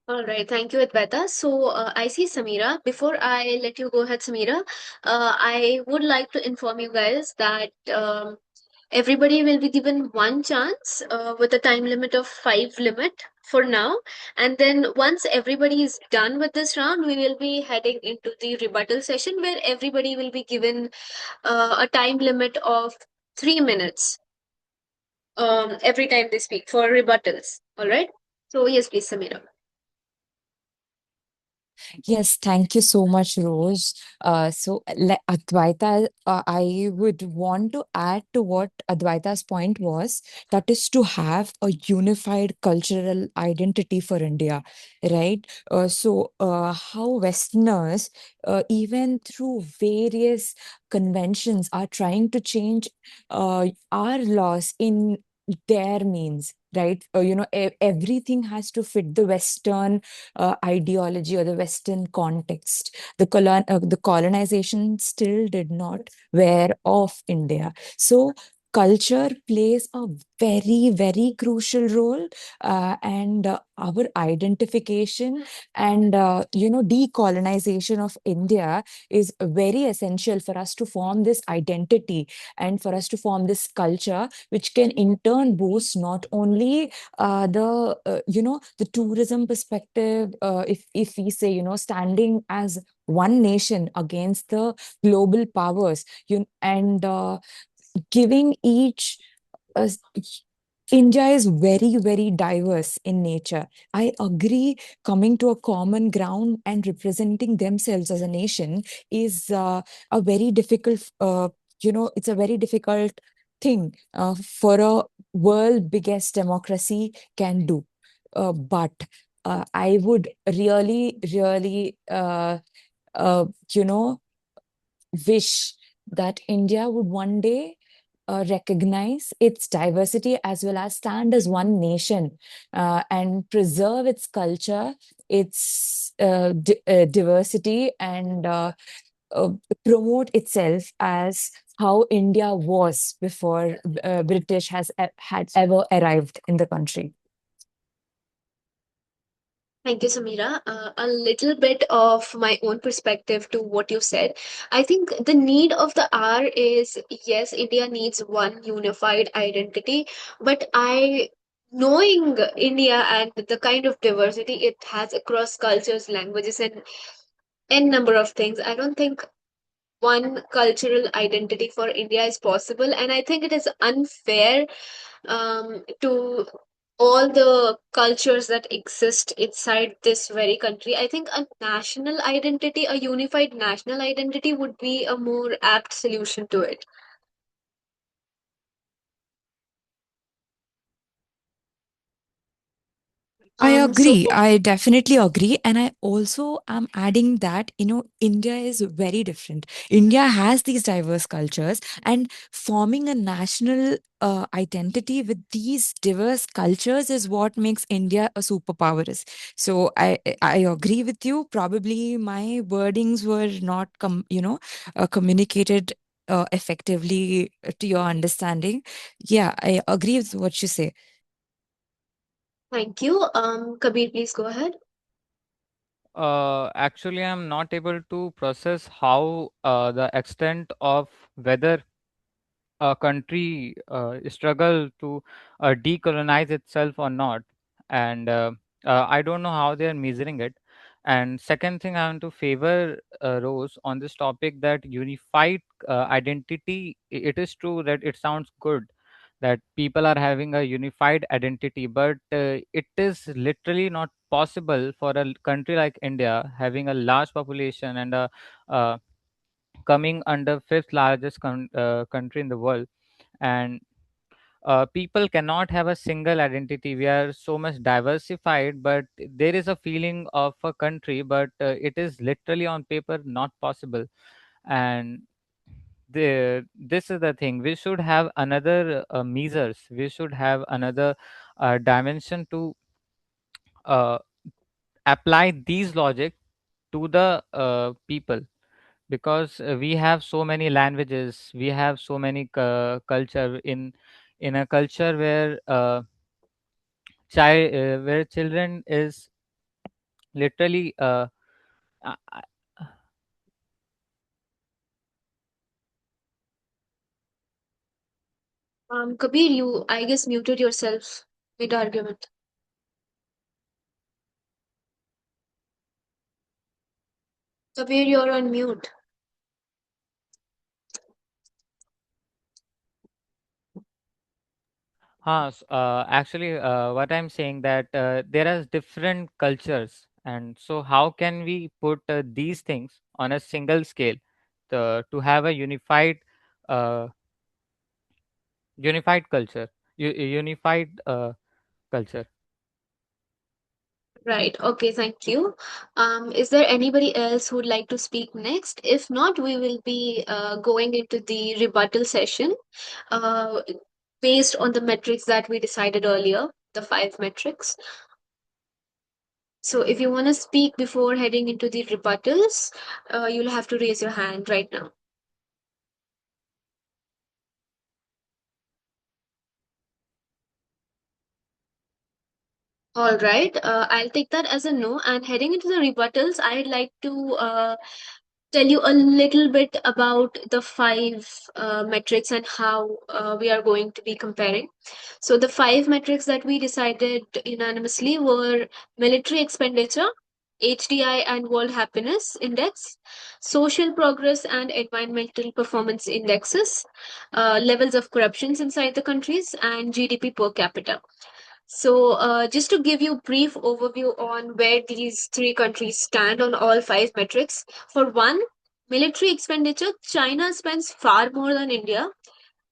All right, thank you, Advaita. So I see Samira. Before I let you go ahead, Samira, I would like to inform you guys that everybody will be given one chance with a time limit of 5 for now. And then once everybody is done with this round, we will be heading into the rebuttal session where everybody will be given a time limit of 3 minutes every time they speak for rebuttals. All right. So yes, please, Samira. Yes, thank you so much, Rose. Advaita, I would want to add to what Advaita's point was, that is to have a unified cultural identity for India, right? How Westerners, even through various conventions, are trying to change our laws in their means, right? Everything has to fit the Western ideology or the Western context. The colonization still did not wear off India. So culture plays a very, very crucial role, and our identification and decolonization of India is very essential for us to form this identity and for us to form this culture, which can in turn boost not only the tourism perspective, if we say, standing as one nation against the global powers, and giving each uh, India is very, very diverse in nature. I agree, coming to a common ground and representing themselves as a nation is a very difficult, it's a very difficult thing for a world biggest democracy can do. But I would really, really, you know, wish that India would one day recognize its diversity as well as stand as one nation and preserve its culture, its diversity, and uh, promote itself as how India was before British had ever arrived in the country. Thank you, Samira. A little bit of my own perspective to what you said. I think the need of the hour is yes, India needs one unified identity, but knowing India and the kind of diversity it has across cultures, languages, and n number of things, I don't think one cultural identity for India is possible. And I think it is unfair to all the cultures that exist inside this very country. I think a national identity, a unified national identity, would be a more apt solution to it. I agree. So I definitely agree. And I also am adding that, India is very different. India has these diverse cultures, and forming a national identity with these diverse cultures is what makes India a superpower. So I agree with you. Probably my wordings were not communicated effectively to your understanding. Yeah, I agree with what you say. thank you. Kabir, please go ahead. Actually, I'm not able to process how the extent of whether a country struggle to decolonize itself or not, and I don't know how they are measuring it. And second thing, I want to favor Rose on this topic that unified identity. It is true that it sounds good that people are having a unified identity, but it is literally not possible for a country like India having a large population and a uh, coming under fifth largest country in the world, and people cannot have a single identity. We are so much diversified, but there is a feeling of a country, but it is literally on paper not possible. And this is the thing, we should have another measures, we should have another dimension to uh, apply these logic to the people, because we have so many languages, we have so many culture in a culture where where children is literally uh, uh, Kabir, you, I guess, muted yourself mid argument. Kabir, you're on mute. actually what I'm saying that there are different cultures, and so how can we put these things on a single scale to have a uh, unified culture, unified culture. Right. Okay, thank you. Is there anybody else who'd like to speak next? If not, we will be going into the rebuttal session uh, based on the metrics that we decided earlier, the five metrics. So if you want to speak before heading into the rebuttals, you'll have to raise your hand right now. All right, I'll take that as a no. And heading into the rebuttals, I'd like to tell you a little bit about the five metrics and how we are going to be comparing. So, the five metrics that we decided unanimously were military expenditure, HDI and World Happiness Index, social progress and environmental performance indexes, levels of corruptions inside the countries, and GDP per capita. So, just to give you a brief overview on where these three countries stand on all five metrics. For one, military expenditure, China spends far more than India.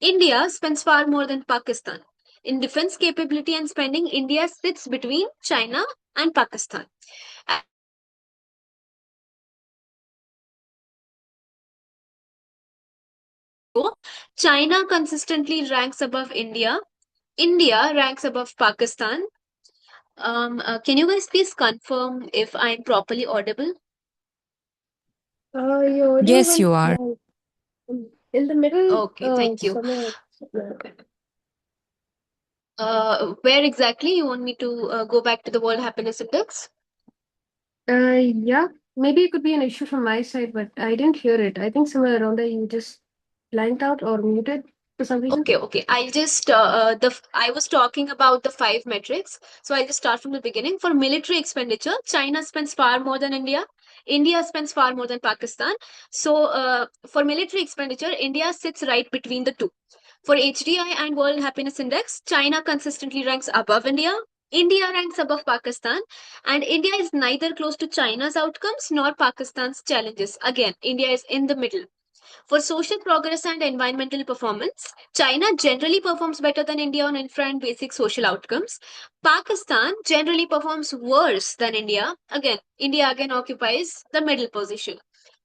India spends far more than Pakistan. In defense capability and spending, India sits between China and Pakistan. China consistently ranks above India. India ranks above Pakistan. Can you guys please confirm if I'm properly audible? Your audio Yes, went you are. in the middle, Okay, thank you. somewhere. Where exactly you want me to go back to the World Happiness Index? Yeah, maybe it could be an issue from my side, but I didn't hear it. I think somewhere around there you just blanked out or muted for some reason. Okay. I'll just I was talking about the five metrics, so I'll just start from the beginning. For military expenditure, China spends far more than India. India spends far more than Pakistan. So, for military expenditure, India sits right between the two. For HDI and World Happiness Index, China consistently ranks above India. India ranks above Pakistan, and India is neither close to China's outcomes nor Pakistan's challenges. Again, India is in the middle. For social progress and environmental performance, China generally performs better than India on infra and basic social outcomes. Pakistan generally performs worse than India. India again occupies the middle position.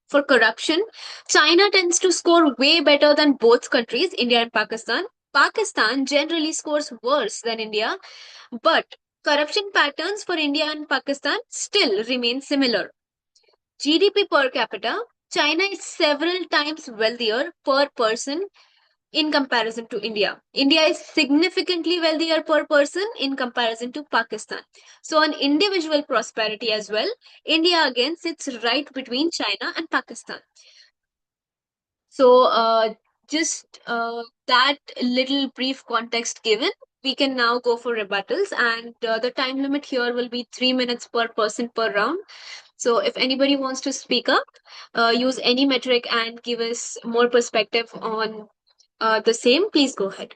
For corruption, China tends to score way better than both countries, India and Pakistan. Pakistan generally scores worse than India, but corruption patterns for India and Pakistan still remain similar. GDP per capita, China is several times wealthier per person in comparison to India. India is significantly wealthier per person in comparison to Pakistan. So, on individual prosperity as well, India again sits right between China and Pakistan. So, just that little brief context given, we can now go for rebuttals, and the time limit here will be 3 minutes per person per round. So, if anybody wants to speak up, use any metric and give us more perspective on the same, please go ahead.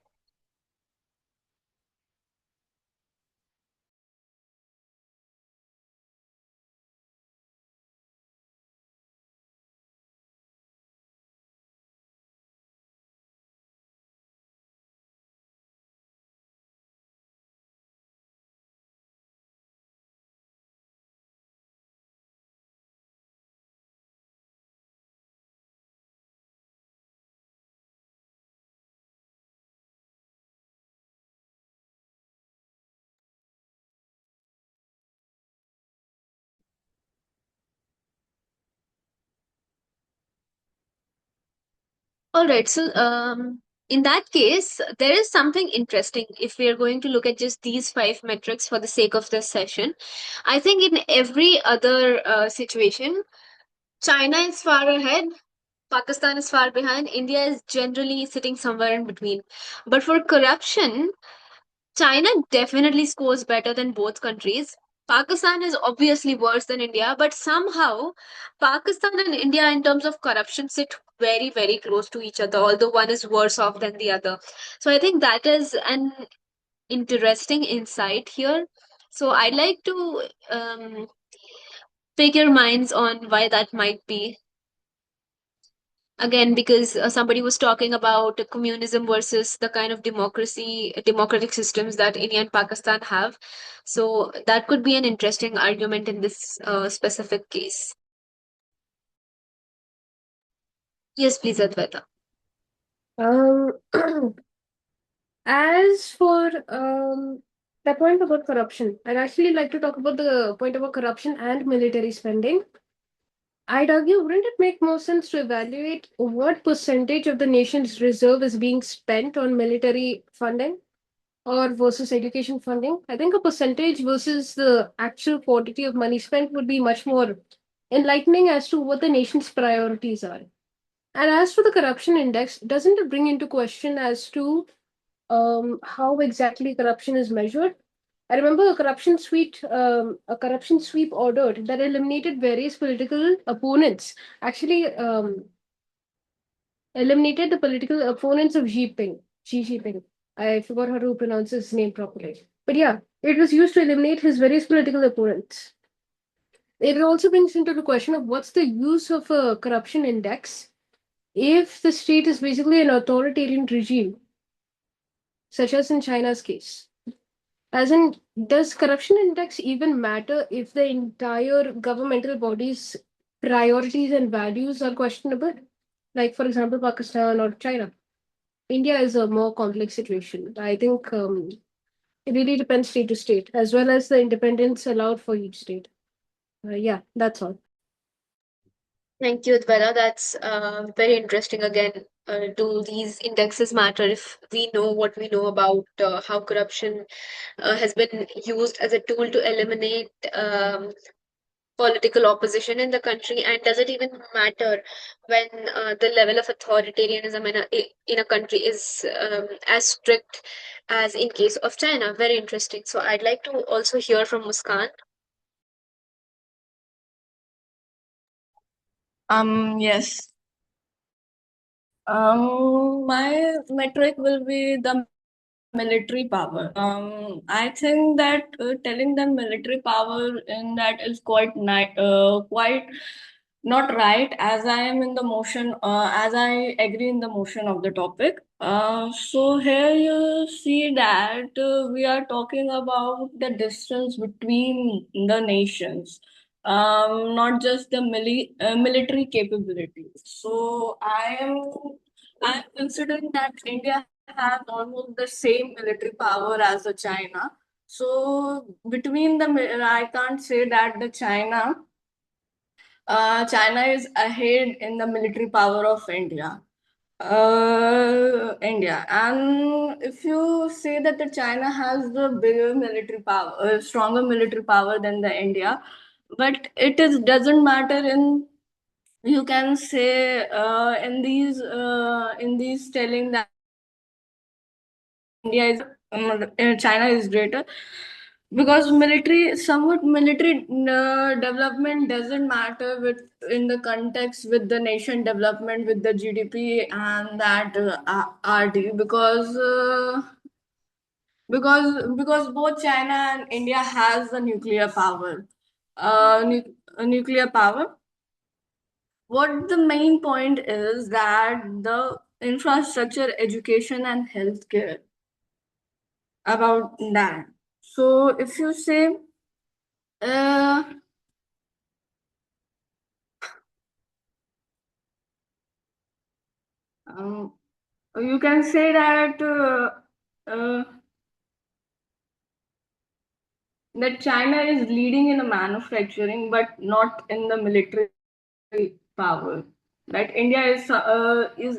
All right. So, in that case, there is something interesting if we are going to look at just these five metrics for the sake of this session. I think in every other situation, China is far ahead, Pakistan is far behind, India is generally sitting somewhere in between. But for corruption, China definitely scores better than both countries. Pakistan is obviously worse than India, but somehow Pakistan and India, in terms of corruption, sit very, very close to each other, although one is worse off than the other. So I think that is an interesting insight here. So I'd like to pick your minds on why that might be. Again, because somebody was talking about communism versus the kind of democratic systems that India and Pakistan have. So that could be an interesting argument in this specific case. Yes, please, Advaita. Um, as for the point about corruption, I'd actually like to talk about the point about corruption and military spending. I'd argue, wouldn't it make more sense to evaluate what percentage of the nation's reserve is being spent on military funding or versus education funding? I think a percentage versus the actual quantity of money spent would be much more enlightening as to what the nation's priorities are. And as for the corruption index, doesn't it bring into question as to how exactly corruption is measured? I remember a corruption sweep ordered that eliminated various political opponents. Actually, eliminated the political opponents of Xi Jinping. I forgot how to pronounce his name properly. But yeah, it was used to eliminate his various political opponents. It also brings into the question of what's the use of a corruption index if the state is basically an authoritarian regime, such as in China's case. As in, does corruption index even matter if the entire governmental body's priorities and values are questionable? Like, for example, Pakistan or China. India is a more complex situation. I think it really depends state to state, as well as the independence allowed for each state. Yeah, that's all. Thank you, Advaita. That's very interesting. Again, do these indexes matter if we know what we know about how corruption has been used as a tool to eliminate political opposition in the country, and does it even matter when the level of authoritarianism in a country is as strict as in case of China? Very interesting. So I'd like to also hear from Muskan. Yes. My metric will be the military power. I think that telling them military power in that is quite not right, as I am in the motion, as I agree in the motion of the topic. So here you see that we are talking about the distance between the nations, not just the military capabilities. So I'm considering that India has almost the same military power as the China. So between the, I can't say that the China is ahead in the military power of India. India, and if you say that the China has the bigger military power, stronger military power than the India, but it is doesn't matter in, you can say, in these telling that India is China is greater, because military development doesn't matter with in the context with the nation development with the GDP and that RD, because both China and India has the nuclear power, nuclear power. What the main point is that the infrastructure, education, and healthcare about that. So if you say, uh, um, you can say that that China is leading in the manufacturing, but not in the military power. That India is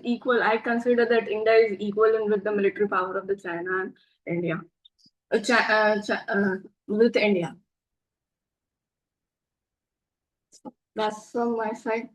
equal. I consider that India is equal in with the military power of the China and India. With India. That's from my side.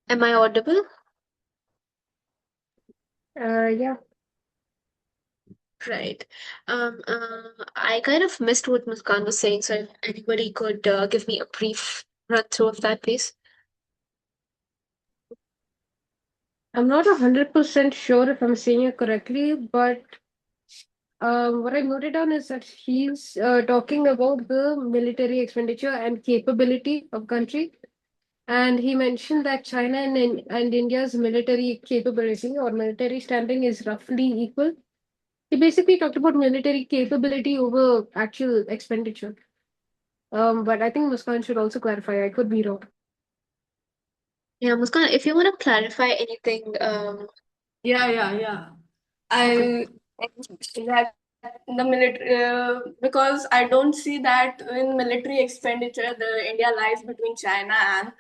Am I audible? Yeah. Right. I kind of missed what Muskan was saying, so if anybody could give me a brief run through of that, please. I'm not 100% sure if I'm saying it correctly, but what I noted down is that he's talking about the military expenditure and capability of country. And he mentioned that China and India's military capability or military standing is roughly equal. He basically talked about military capability over actual expenditure. But I think Muskan should also clarify. I could be wrong. Yeah, Muskan, if you want to clarify anything, Yeah. I that the military, because I don't see that in military expenditure the India lies between China and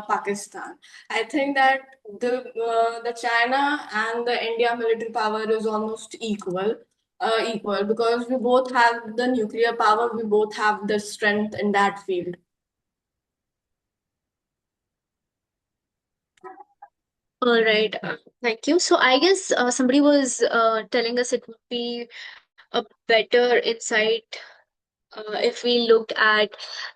Pakistan. I think that the China and the India military power is almost equal, because we both have the nuclear power, we both have the strength in that field. all right, thank you. So I guess somebody was telling us it would be a better insight if we looked at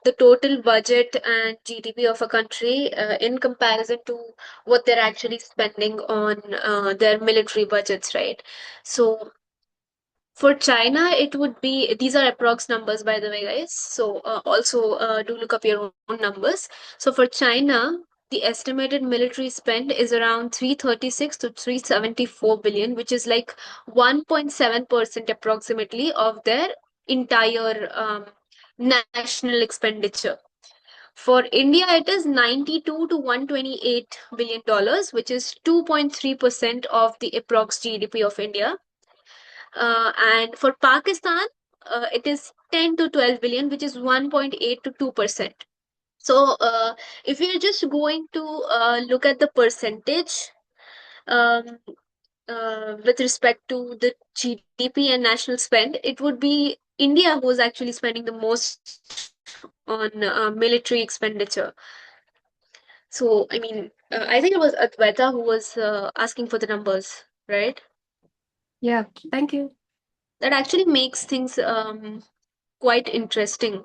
the total budget and GDP of a country in comparison to what they're actually spending on their military budgets, right? So for China, it would be, these are approx numbers, by the way, guys. So also do look up your own numbers. So for China, the estimated military spend is around 336 to 374 billion, which is like 1.7% approximately of their entire national expenditure. For India, it is 92 to 128 billion dollars, which is 2.3% of the approx GDP of India. And for Pakistan, it is 10 to 12 billion, which is 1.8 to 2%. So, if we are just going to look at the percentage, um, with respect to the GDP and national spend, it would be India who is actually spending the most on military expenditure. So, I mean, I think it was Advaita who was asking for the numbers, right? Yeah, thank you. That actually makes things quite interesting.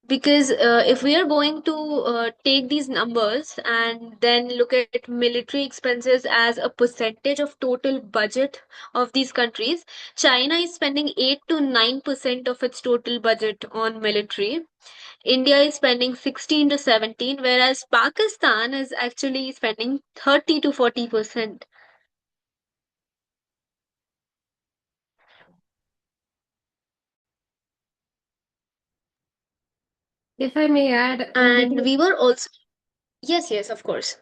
Because if we are going to take these numbers and then look at military expenses as a percentage of total budget of these countries, China is spending 8 to 9% of its total budget on military. India is spending 16 to 17, whereas Pakistan is actually spending 30 to 40%. If I may add a And little, we were also, yes, of course.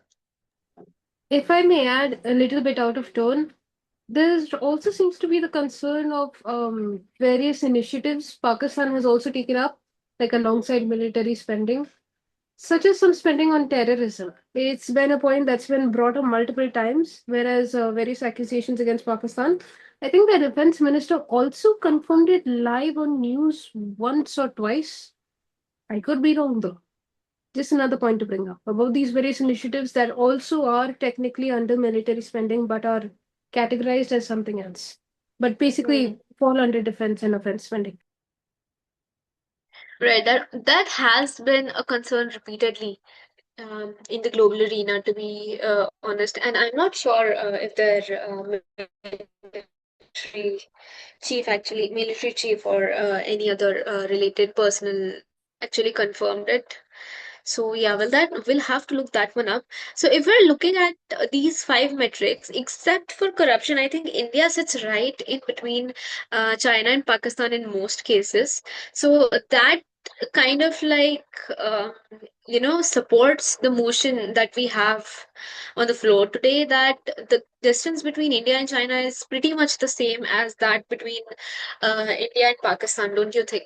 if I may add a little bit out of tone, there also seems to be the concern of various initiatives Pakistan has also taken up, like alongside military spending, such as some spending on terrorism. It's been a point that's been brought up multiple times, whereas various accusations against Pakistan. I think the defense minister also confirmed it live on news once or twice. I could be wrong though. Just another point to bring up about these various initiatives that also are technically under military spending but are categorized as something else, but basically fall under defense and offense spending. Right, that has been a concern repeatedly in the global arena, to be honest. And I'm not sure if their military military chief or any other related personnel actually confirmed it. So yeah, well, that we'll have to look that one up. So if we're looking at these five metrics, except for corruption, I think India sits right in between China and Pakistan in most cases. So that kind of like supports the motion that we have on the floor today, that the distance between India and China is pretty much the same as that between India and Pakistan, don't you think?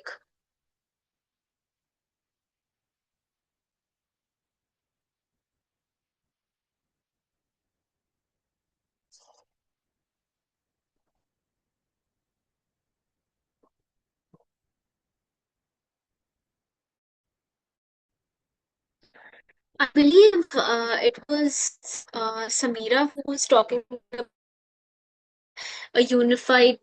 I believe it was Samira who was talking about a unified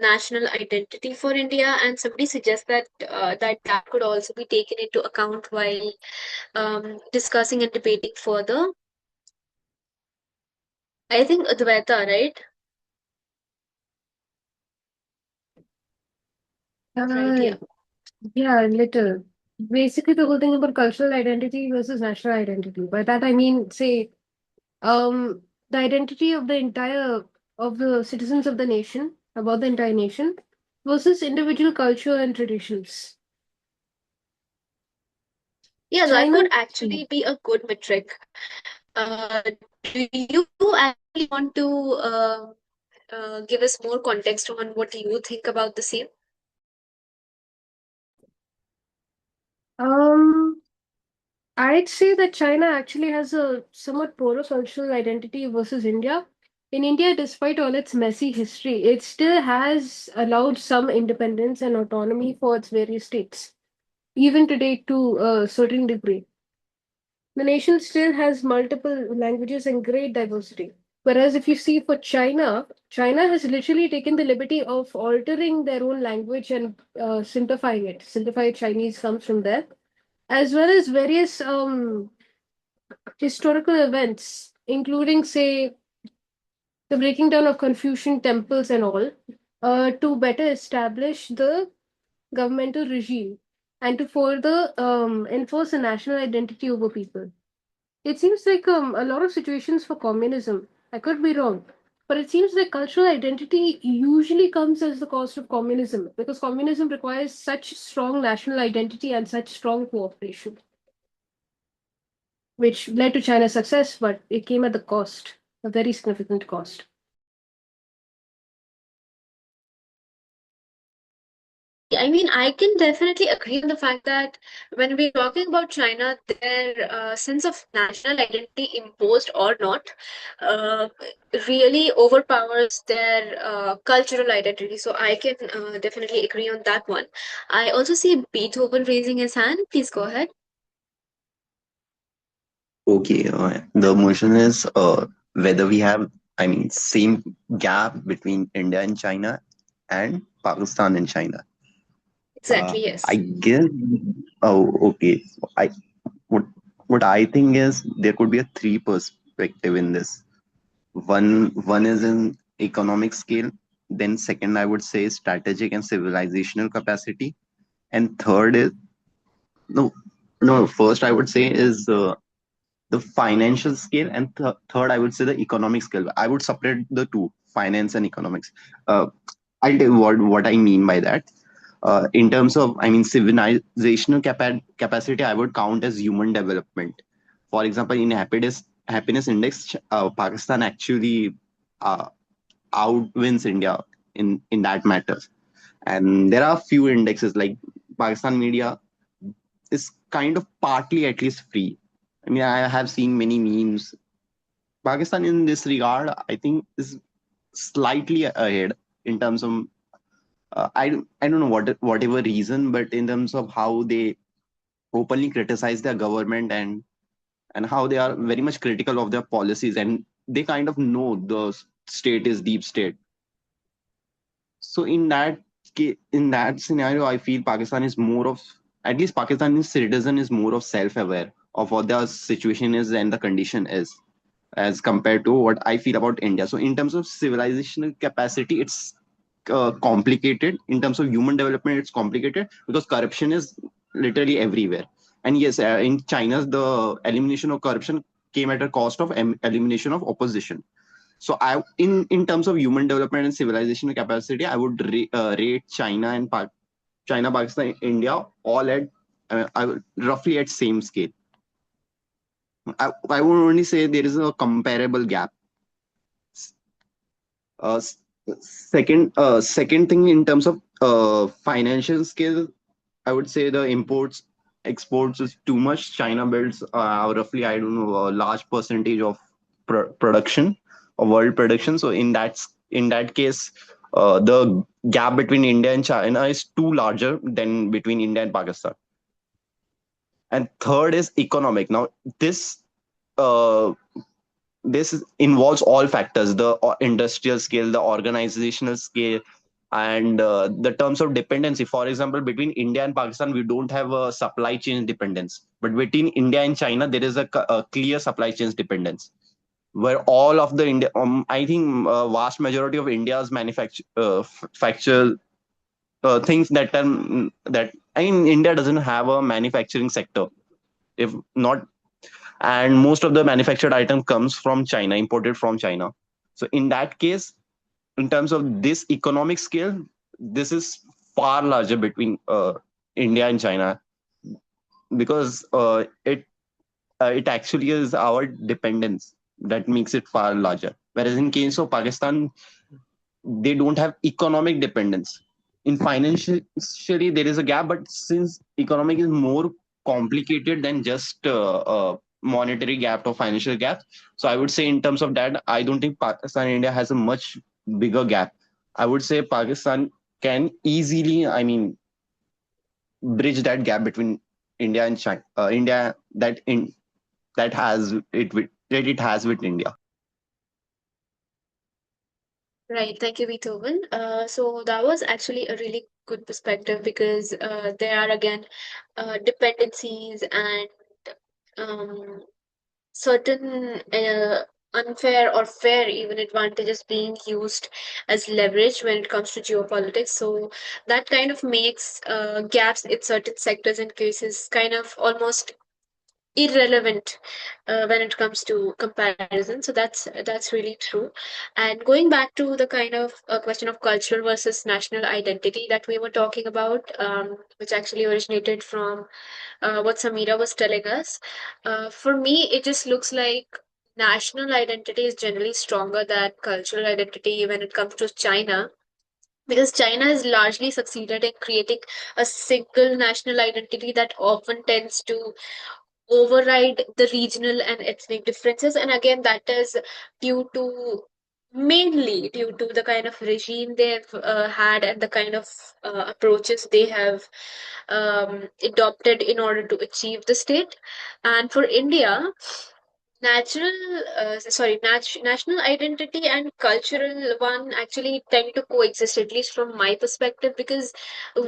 national identity for India, and somebody suggests that that could also be taken into account while discussing and debating further. I think Advaita, right? Right, yeah. Yeah, little. Basically, the whole thing about cultural identity versus national identity. By that I mean, say, the identity of the entire of the citizens of the nation, about the entire nation, versus individual culture and traditions. Yeah, that China, would actually be a good metric. Uh, do you actually want to give us more context on what you think about the same? um, I'd say that China actually has a somewhat poorer cultural identity versus India. In India, despite all its messy history, it still has allowed some independence and autonomy for its various states, even today to a certain degree. The nation still has multiple languages and great diversity. Whereas if you see for China, China has literally taken the liberty of altering their own language and simplifying it. Simplified Chinese comes from there, as well as various historical events, including, say, the breaking down of Confucian temples and all, to better establish the governmental regime and to further enforce a national identity over people. It seems like a lot of situations for communism. I could be wrong, but it seems like cultural identity usually comes as the cost of communism because communism requires such strong national identity and such strong cooperation, which led to China's success, but it came at the cost, a very significant cost. I mean, I can definitely agree on the fact that when we're talking about China, their sense of national identity, imposed or not, uh, really overpowers their cultural identity. So I can definitely agree on that one. I also see Beethoven raising his hand. Please go ahead. Okay, the motion is whether we have, I mean, same gap between India and China and Pakistan and China. Exactly, I yes. guess. Oh, okay. So what what I think is there could be a three perspective in this. One is in economic scale. Then second, I would say strategic and civilizational capacity. And third is no, no. First, I would say is the financial scale, and third, I would say the economic scale. I would separate the two, finance and economics. Uh, I'll tell you what I mean by that. In terms of, I mean, civilizational capacity, I would count as human development. For example, in happiness index, Pakistan actually uh, outwins India in that matter. And there are few indexes like Pakistan media is kind of partly at least free. I mean, I have seen many memes. Pakistan in this regard, I think, is slightly ahead in terms of I don't know whatever reason, but in terms of how they openly criticize their government and how they are very much critical of their policies, and they kind of know the state is deep state. So in that scenario, I feel Pakistan is more of, at least Pakistani citizen is more of self-aware of what their situation is and the condition is, as compared to what I feel about India. So in terms of civilizational capacity, it's complicated. In terms of human development, it's complicated because corruption is literally everywhere. And yes, in China, the elimination of corruption came at a cost of elimination of opposition. So in terms of human development and civilizational capacity, I would rate China and China, Pakistan, India all at roughly at same scale. I would only say there is a comparable gap. Uh, s- second thing in terms of financial scale, I would say the imports exports is too much. China builds roughly, I don't know, a large percentage of production of world production. So in that case, the gap between India and China is too larger than between India and Pakistan. And third is economic. Now uh, this involves all factors: the industrial scale, the organizational scale, and the terms of dependency. For example, between India and Pakistan, we don't have a supply chain dependence, but between India and China, there is a clear supply chain dependence, where all of the India, I think, vast majority of India's facture things that I mean, India doesn't have a manufacturing sector, if not, and most of the manufactured item comes from China, imported from China. So in that case, in terms of this economic scale, this is far larger between India and China, because it actually is our dependence that makes it far larger. Whereas in case of Pakistan, they don't have economic dependence. In financially, there is a gap, but since economic is more complicated than just monetary gap or financial gap, so I would say in terms of that, I don't think Pakistan and India has a much bigger gap. I would say Pakistan can easily, I mean, bridge that gap between India and China, India that has it with that it has with India. Right, thank you, Beethoven. So that was actually a really good perspective because there are again dependencies and um, certain unfair or fair even advantages being used as leverage when it comes to geopolitics. So that kind of makes gaps in certain sectors and cases kind of almost irrelevant when it comes to comparison. So that's really true. And going back to the kind of question of cultural versus national identity that we were talking about, which actually originated from what Samira was telling us. For me, it just looks like national identity is generally stronger than cultural identity when it comes to China. because China has largely succeeded in creating a single national identity that often tends to override the regional and ethnic differences. And again, that is due to mainly due to the kind of regime they've had and the kind of approaches they have adopted in order to achieve the state. And for India, national identity and cultural one actually tend to coexist, at least from my perspective, because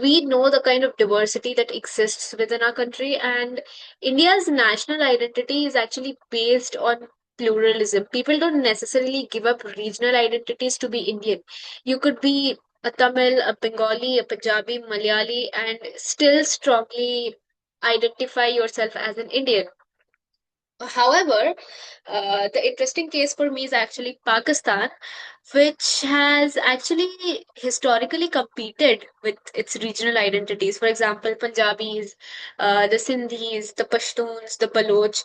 we know the kind of diversity that exists within our country, and India's national identity is actually based on pluralism. People don't necessarily give up regional identities to be Indian. You could be a Tamil, a Bengali, a Punjabi, Malayali, and still strongly identify yourself as an Indian. However, the interesting case for me is actually Pakistan, which has actually historically competed with its regional identities. For example, Punjabis, the Sindhis, the Pashtuns, the Baloch.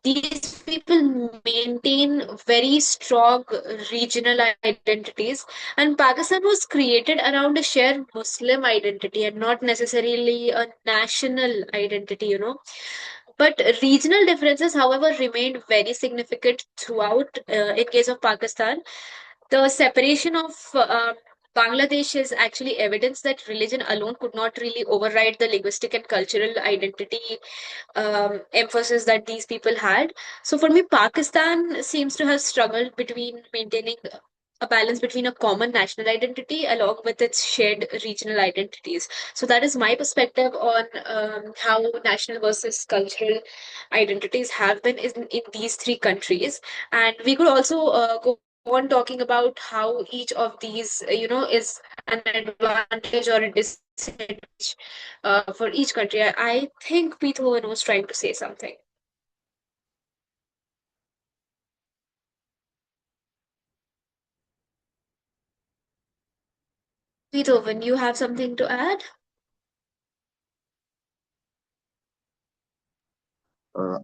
These people maintain very strong regional identities, and Pakistan was created around a shared Muslim identity and not necessarily a national identity, you know. But regional differences, however, remained very significant throughout. In case of Pakistan, the separation of Bangladesh is actually evidence that religion alone could not really override the linguistic and cultural identity emphasis that these people had. So for me, Pakistan seems to have struggled between maintaining a balance between a common national identity along with its shared regional identities. So that is my perspective on how national versus cultural identities have been in these three countries. And we could also go on talking about how each of these, is an advantage or a disadvantage for each country. I think Beethoven was trying to say something. Beethoven, you have something to add?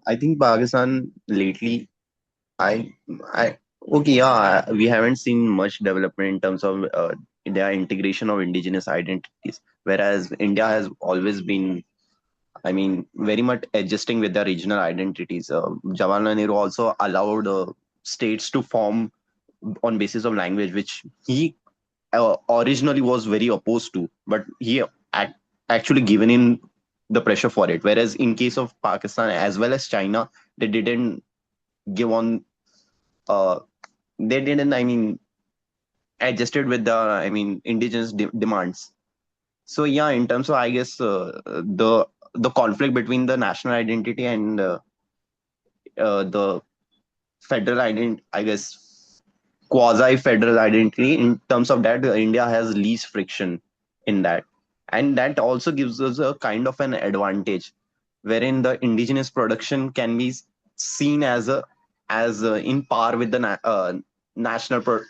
I think Pakistan lately, I, I, okay, yeah, we haven't seen much development in terms of their integration of indigenous identities, whereas India has always been, I mean, very much adjusting with their regional identities. Jawaharlal Nehru also allowed states to form on basis of language, which he originally was very opposed to, but he actually given in the pressure for it. Whereas in case of Pakistan as well as China, they didn't give on. Uh, they didn't. I mean, adjusted with the. I mean, indigenous demands. So yeah, in terms of I guess the conflict between the national identity and the federal identity, I guess quasi-federal identity. In terms of that, India has least friction in that, and that also gives us a kind of an advantage, wherein the indigenous production can be seen as in par with the national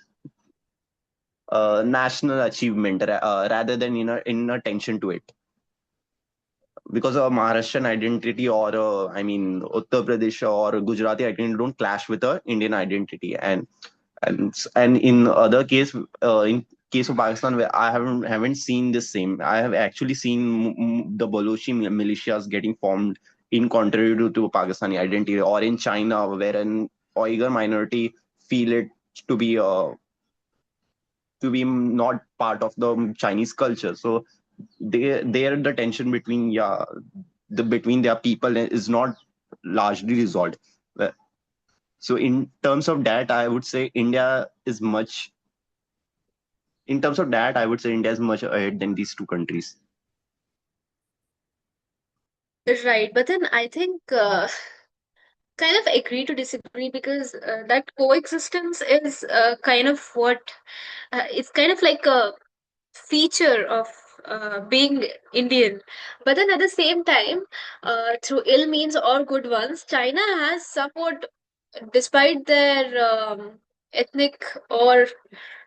national achievement rather than in a tension to it, because a Maharashtrian identity or I mean Uttar Pradesh or Gujarati identity don't clash with the Indian identity, and in other case, in case of Pakistan, where I haven't seen the same. I have actually seen the Balochi militias getting formed in contrary to Pakistani identity, or in China, where an Uyghur minority feel it to be not part of the Chinese culture. So there the tension between between their people is not largely resolved. So in terms of that, I would say India is much. In terms of that, I would say India is much ahead than these two countries. Right, but then I think kind of agree to disagree, because that coexistence is kind of what it's kind of like a feature of being Indian. But then at the same time, through ill means or good ones, China has somewhat, despite their ethnic or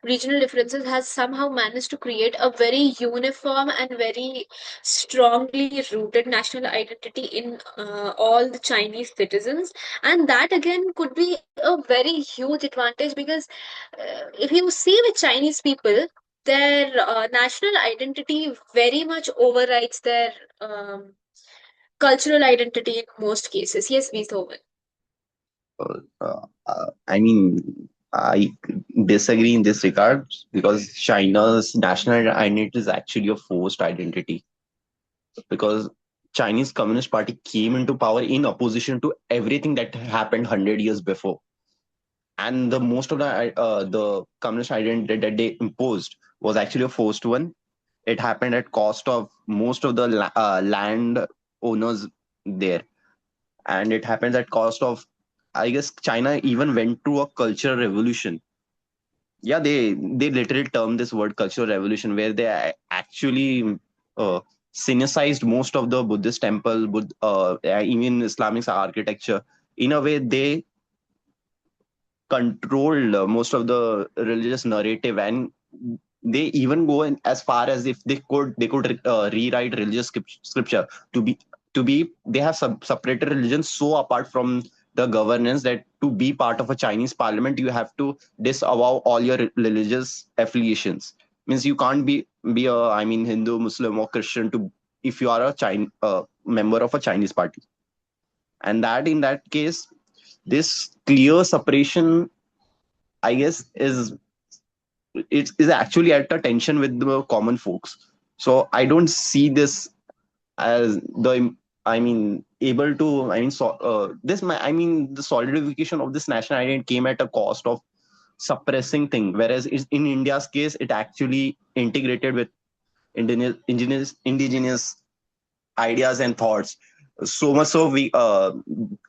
regional differences, has somehow managed to create a very uniform and very strongly rooted national identity in all the Chinese citizens. And that again could be a very huge advantage, because if you see with Chinese people, their national identity very much overrides their cultural identity in most cases. Yes, Vithovan. I mean, I disagree in this regard because China's national identity is actually a forced identity because Chinese Communist Party came into power in opposition to everything that happened 100 years before, and the most of the communist identity that they imposed was actually a forced one. It happened at cost of most of the land owners there, and it happens at cost of, I guess, China even went through a cultural revolution. Yeah, they literally term this word cultural revolution, where they actually uh, synicized most of the Buddhist temple, even Islamic architecture. In a way, they controlled most of the religious narrative, and they even go in as far as if they could rewrite religious scripture to be they have separated religion so apart from the governance that to be part of a Chinese parliament you have to disavow all your religious affiliations. Means you can't be a, I mean, Hindu, Muslim, or Christian to if you are a member of a Chinese party. And that in that case, this clear separation, I guess, is actually at a tension with the common folks. So I don't see this as the, I mean, able to, I mean, I mean, the solidification of this national identity came at a cost of suppressing thing, whereas in India's case, it actually integrated with indigenous ideas and thoughts. So much so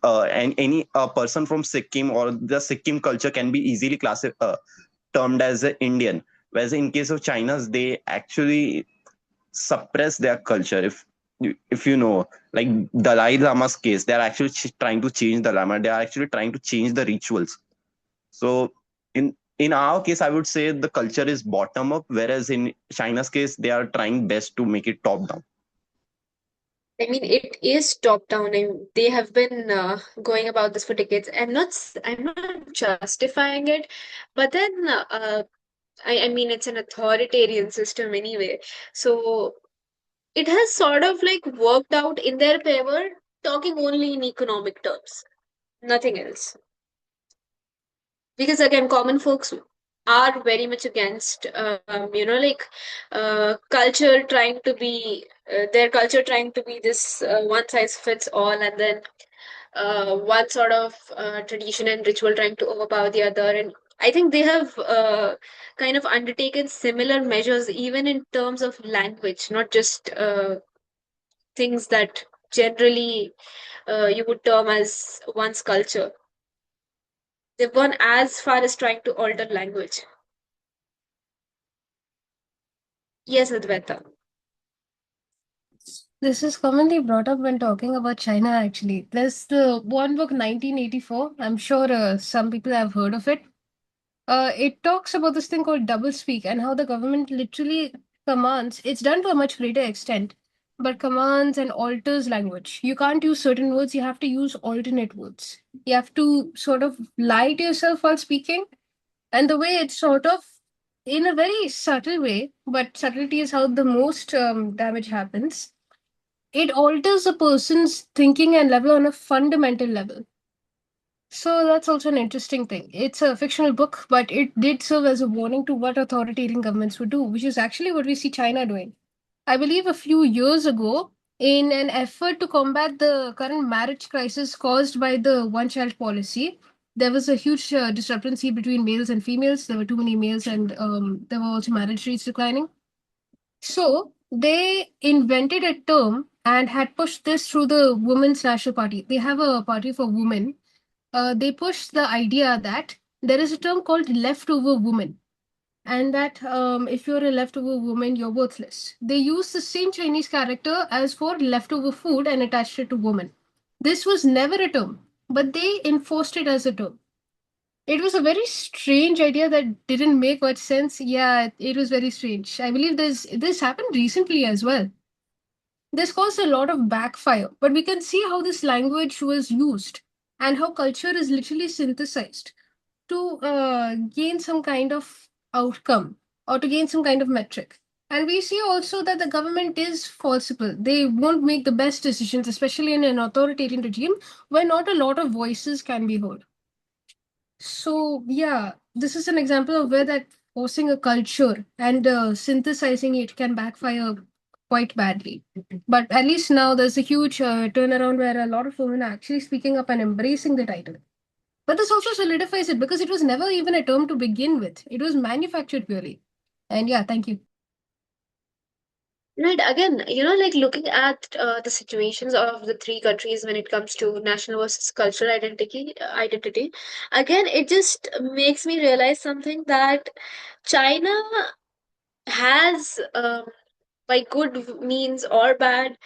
and any person from Sikkim or the Sikkim culture can be easily termed as an Indian. Whereas in case of China's, they actually suppress their culture. If you know, like Dalai Lama's case, they are actually trying to change the Lama. They are actually trying to change the rituals. So in our case, I would say the culture is bottom up, whereas in China's case, they are trying best to make it top down. I mean, it is top down, and they have been going about this for decades. I'm not justifying it, but then I mean, it's an authoritarian system anyway. So it has sort of like worked out in their favor, talking only in economic terms, nothing else. Because again, common folks are very much against, like culture trying to be their culture trying to be this one size fits all, and then one sort of tradition and ritual trying to overpower the other. And I think they have kind of undertaken similar measures even in terms of language, not just things that generally you would term as one's culture. They've gone as far as trying to alter language. Yes, Advaita. This is commonly brought up when talking about China, actually. There's the one book, 1984. I'm sure some people have heard of it. It talks about this thing called doublespeak and how the government literally commands, it's done to a much greater extent, but commands and alters language. You can't use certain words, you have to use alternate words. You have to sort of lie to yourself while speaking. And the way it's sort of, in a very subtle way, but subtlety is how the most damage happens, it alters a person's thinking and level on a fundamental level. So that's also an interesting thing. It's a fictional book, but it did serve as a warning to what authoritarian governments would do, which is actually what we see China doing. I believe a few years ago, in an effort to combat the current marriage crisis caused by the one child policy, there was a huge discrepancy between males and females. There were too many males, and there were also marriage rates declining. So they invented a term and had pushed this through the Women's National Party. They have a party for women. They pushed the idea that there is a term called leftover woman, and that if you're a leftover woman, you're worthless. They used the same Chinese character as for leftover food and attached it to woman. This was never a term, but they enforced it as a term. It was a very strange idea that didn't make much sense. Yeah, it was very strange. I believe this happened recently as well. This caused a lot of backfire, but we can see how this language was used and how culture is literally synthesized to gain some kind of outcome or to gain some kind of metric. And we see also that the government is falsifiable. They won't make the best decisions, especially in an authoritarian regime where not a lot of voices can be heard. So, yeah, this is an example of where that forcing a culture and synthesizing it can backfire quite badly. But at least now there's a huge turnaround where a lot of women are actually speaking up and embracing the title. But this also solidifies it because it was never even a term to begin with. It was manufactured purely. And yeah, thank you. Right, again, like looking at the situations of the three countries when it comes to national versus cultural identity, again, it just makes me realize something that China has, by good means or bad,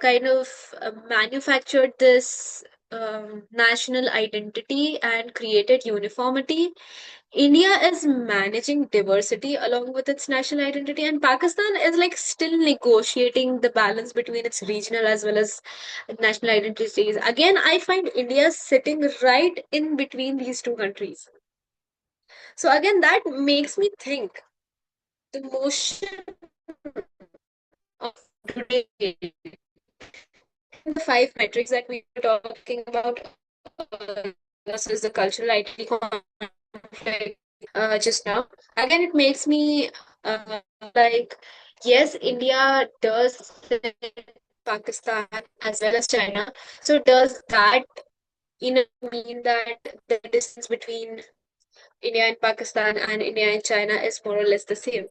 kind of manufactured this national identity and created uniformity. India is managing diversity along with its national identity, and Pakistan is like still negotiating the balance between its regional as well as national identities. Again, I find India sitting right in between these two countries. So again, that makes me think the motion of today, the five metrics that we were talking about versus the cultural identity conflict just now. Again, it makes me like, yes, India does Pakistan as well as China. So does that mean that the distance between India and Pakistan and India and China is more or less the same?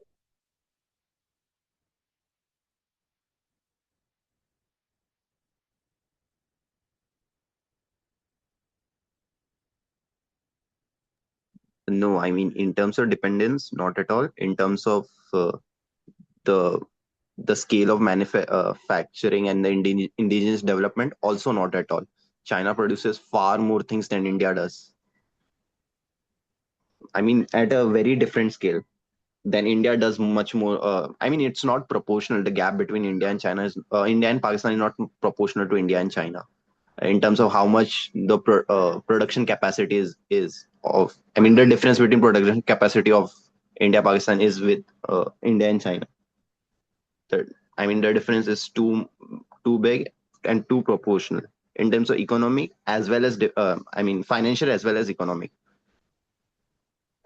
No, I mean, in terms of dependence, not at all. In terms of the the scale of manufacturing and the indigenous development, also not at all. China produces far more things than India does. I mean, at a very different scale than India does much more. I mean, it's not proportional. The gap between India and Pakistan is not proportional to India and China in terms of how much the production capacity is of. I mean, the difference between production capacity of India Pakistan is with India and China. The, I mean, the difference is too big and too proportional in terms of economic as well as I mean financial as well as economic.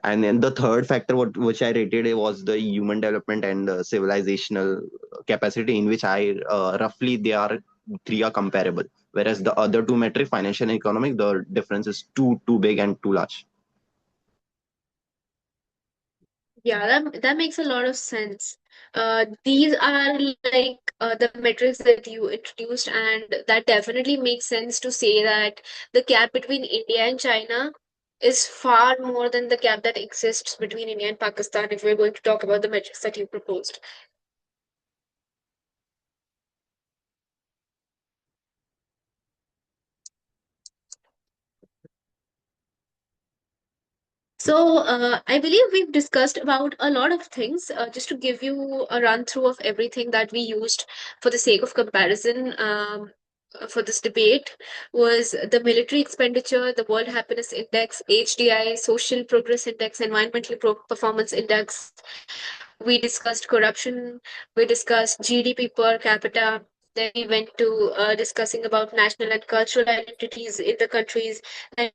And then the third factor, which I rated, it was the human development and civilizational capacity, in which I roughly three are comparable. Whereas the other two metric, financial and economic, the difference is too big and too large. Yeah, that makes a lot of sense. These are like the metrics that you introduced, and that definitely makes sense to say that the gap between India and China is far more than the gap that exists between India and Pakistan if we're going to talk about the metrics that you proposed. So, I believe we've discussed about a lot of things. Just to give you a run through of everything that we used for the sake of comparison for this debate was the military expenditure, the World Happiness Index, HDI, Social Progress Index, Environmental Performance Index. We discussed corruption. We discussed GDP per capita. Then we went to discussing about national and cultural identities in the countries, and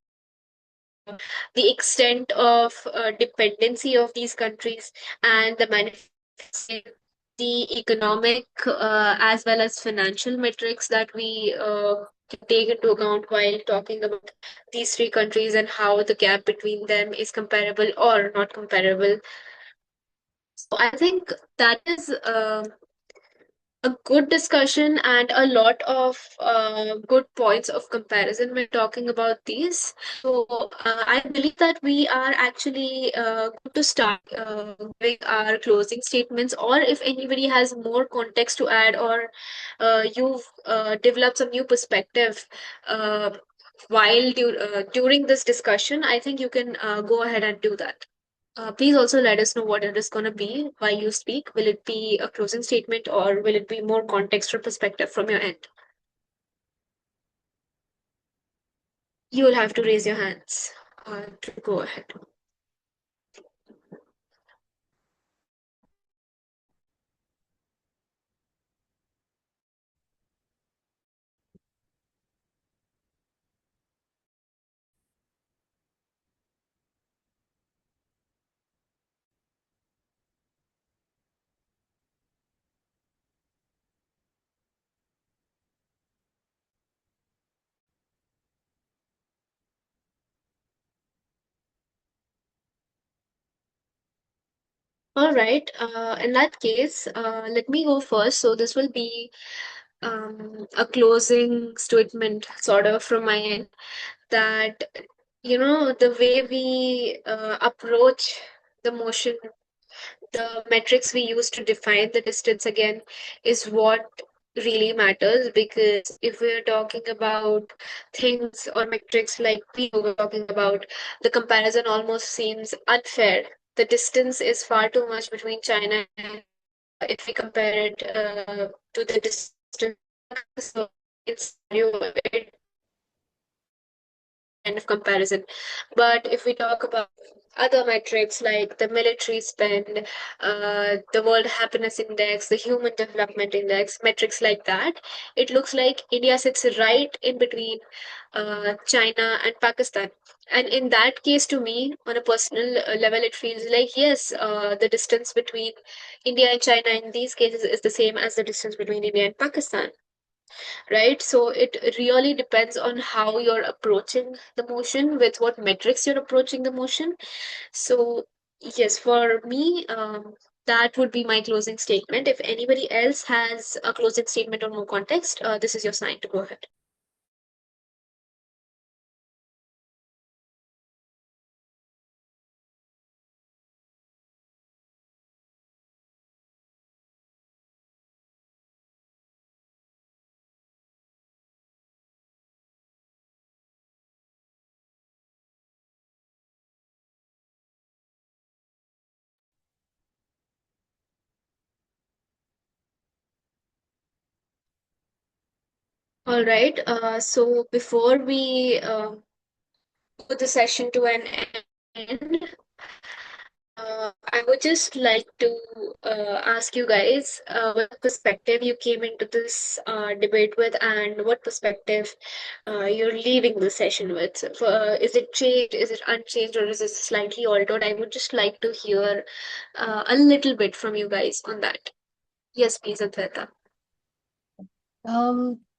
the extent of dependency of these countries and the manufacturing, the economic as well as financial metrics that we can take into account while talking about these three countries and how the gap between them is comparable or not comparable. So I think that is a good discussion and a lot of good points of comparison when talking about these. So I believe that we are actually good to start giving our closing statements, or if anybody has more context to add, or you've developed some new perspective while during this discussion, I think you can go ahead and do that. Please also let us know what it is going to be while you speak. Will it be a closing statement or will it be more context or perspective from your end? You will have to raise your hands to go ahead. All right. In that case, let me go first. So this will be a closing statement, sort of, from my end, that the way we approach the motion, the metrics we use to define the distance again, is what really matters. Because if we're talking about things or metrics like we were talking about, the comparison almost seems unfair. The distance is far too much between China and if we compare it to the distance. So it's it kind of comparison. But if we talk about other metrics like the military spend, the World Happiness Index, the Human Development Index, metrics like that, it looks like India sits right in between China and Pakistan. And in that case, to me, on a personal level, it feels like, yes, the distance between India and China in these cases is the same as the distance between India and Pakistan, right? So it really depends on how you're approaching the motion, with what metrics you're approaching the motion. So, yes, for me, that would be my closing statement. If anybody else has a closing statement or more context, this is your sign to go ahead. All right. So before we put the session to an end, I would just like to ask you guys what perspective you came into this debate with, and what perspective you're leaving the session with. Is it changed, is it unchanged, or is it slightly altered? I would just like to hear a little bit from you guys on that. Yes, please, Advaita.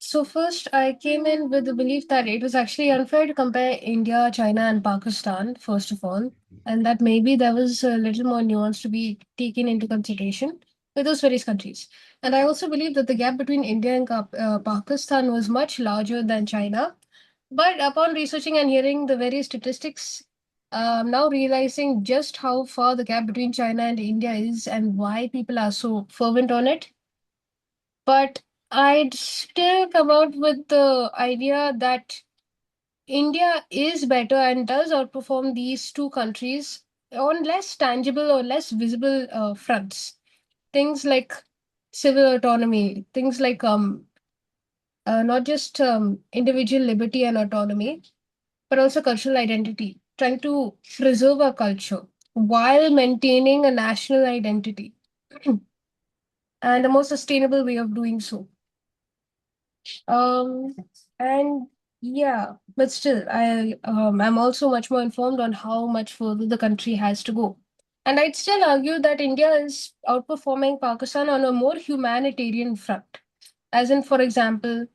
So first I came in with the belief that it was actually unfair to compare India, China, and Pakistan, first of all, and that maybe there was a little more nuance to be taken into consideration with those various countries. And I also believe that the gap between India and Pakistan was much larger than China. But upon researching and hearing the various statistics, I'm now realizing just how far the gap between China and India is and why people are so fervent on it. But I'd still come out with the idea that India is better and does outperform these two countries on less tangible or less visible fronts. Things like civil autonomy, things like not just individual liberty and autonomy, but also cultural identity, trying to preserve our culture while maintaining a national identity and a more sustainable way of doing so. Um, and yeah, but still, I'm also much more informed on how much further the country has to go. And I'd still argue that India is outperforming Pakistan on a more humanitarian front. As in, for example,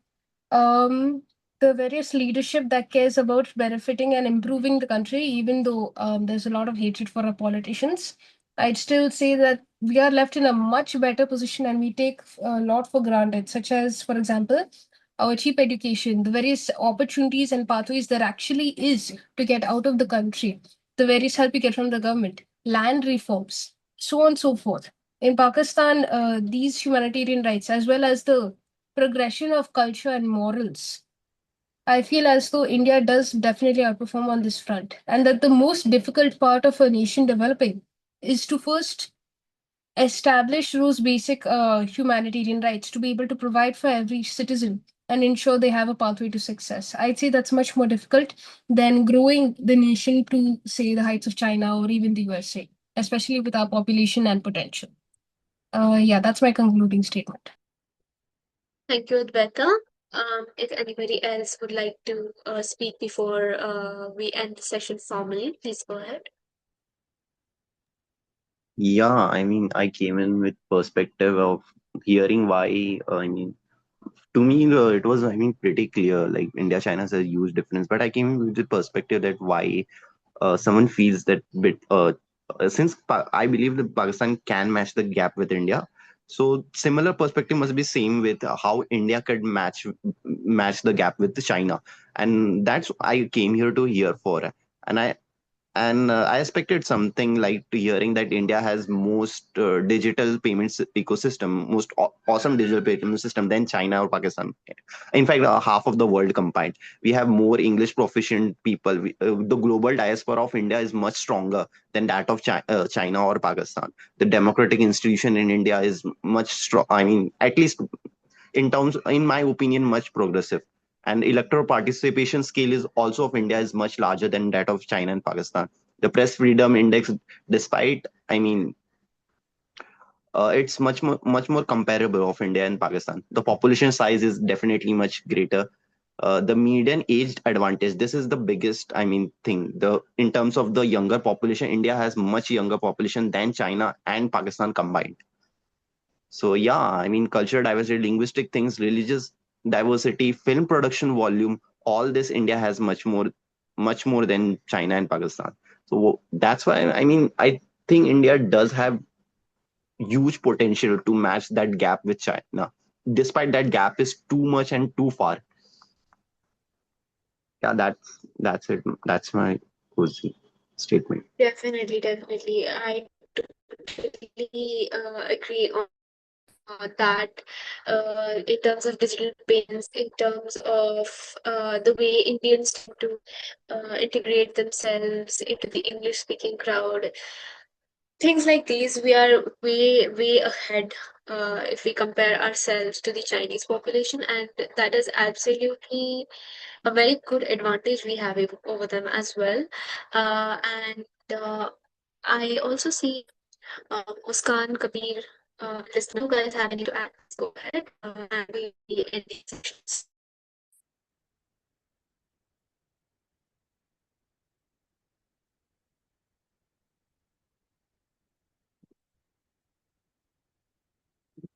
um, the various leadership that cares about benefiting and improving the country, even though there's a lot of hatred for our politicians, I'd still say that we are left in a much better position and we take a lot for granted, such as, for example, our cheap education, the various opportunities and pathways there actually is to get out of the country, the various help you get from the government, land reforms, so on and so forth. In Pakistan, these humanitarian rights, as well as the progression of culture and morals, I feel as though India does definitely outperform on this front. And that the most difficult part of a nation developing is to first establish those basic humanitarian rights to be able to provide for every citizen and ensure they have a pathway to success. I'd say that's much more difficult than growing the nation to, say, the heights of China or even the USA, especially with our population and potential. Yeah, that's my concluding statement. Thank you, Advaita. If anybody else would like to speak before we end the session formally, please go ahead. Yeah, I mean, I came in with perspective of hearing why. To me, it was, I mean, pretty clear. Like India, China has a huge difference, but I came in with the perspective that why someone feels that bit since I believe that Pakistan can match the gap with India, so similar perspective must be same with how India could match the gap with China, and that's I came here to hear for, and I expected something like hearing that India has most digital payments ecosystem, most awesome digital payment system than China or Pakistan. In fact, half of the world combined. We have more English proficient people. The global diaspora of India is much stronger than that of China or Pakistan. The democratic institution in India is much strong. I mean, at least in terms, in my opinion, much progressive. And electoral participation scale is also of India is much larger than that of China and Pakistan. The press freedom index, despite, I mean, it's much more comparable of India and Pakistan. The population size is definitely much greater. The median aged advantage. This is the biggest, I mean, thing. The in terms of the younger population, India has much younger population than China and Pakistan combined. So yeah, I mean, cultural diversity, linguistic things, religious diversity, film production volume, all this India has much more than China and Pakistan. So that's why I mean I think India does have huge potential to match that gap with China. Despite that gap is too much and too far. Yeah, that's it. That's my cozy statement. Definitely, definitely. I totally agree on that in terms of digital payments, in terms of the way Indians tend to integrate themselves into the English speaking crowd. Things like these, we are way ahead if we compare ourselves to the Chinese population, and that is absolutely a very good advantage we have over them as well. And I also see Muskan, Kabir, listener, you guys have any to add? Go ahead, and we'll be in these sessions.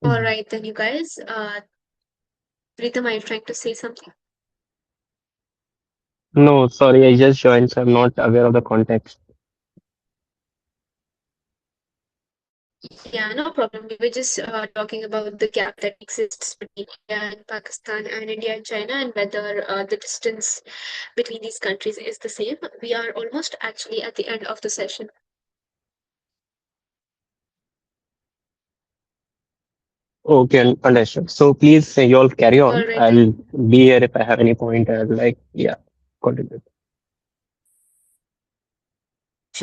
All right, then you guys. Pritham, are you trying to say something? No, sorry, I just joined, so I'm not aware of the context. Yeah, no problem. We were just talking about the gap that exists between India and Pakistan and India and China, and whether the distance between these countries is the same. We are almost actually at the end of the session. Okay, understood. So please, you all carry All on. right, I'll be here if I have any point. I'll like, yeah, continue.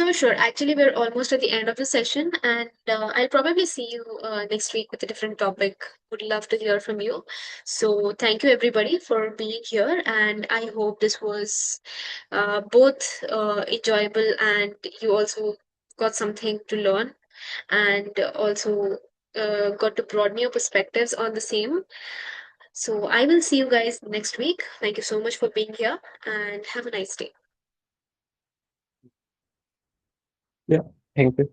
sure, sure. Actually, we're almost at the end of the session, and I'll probably see you next week with a different topic. Would love to hear from you. So, thank you everybody for being here, and I hope this was both enjoyable and you also got something to learn, and also got to broaden your perspectives on the same. So, I will see you guys next week. Thank you so much for being here, and have a nice day. Yeah, thank you.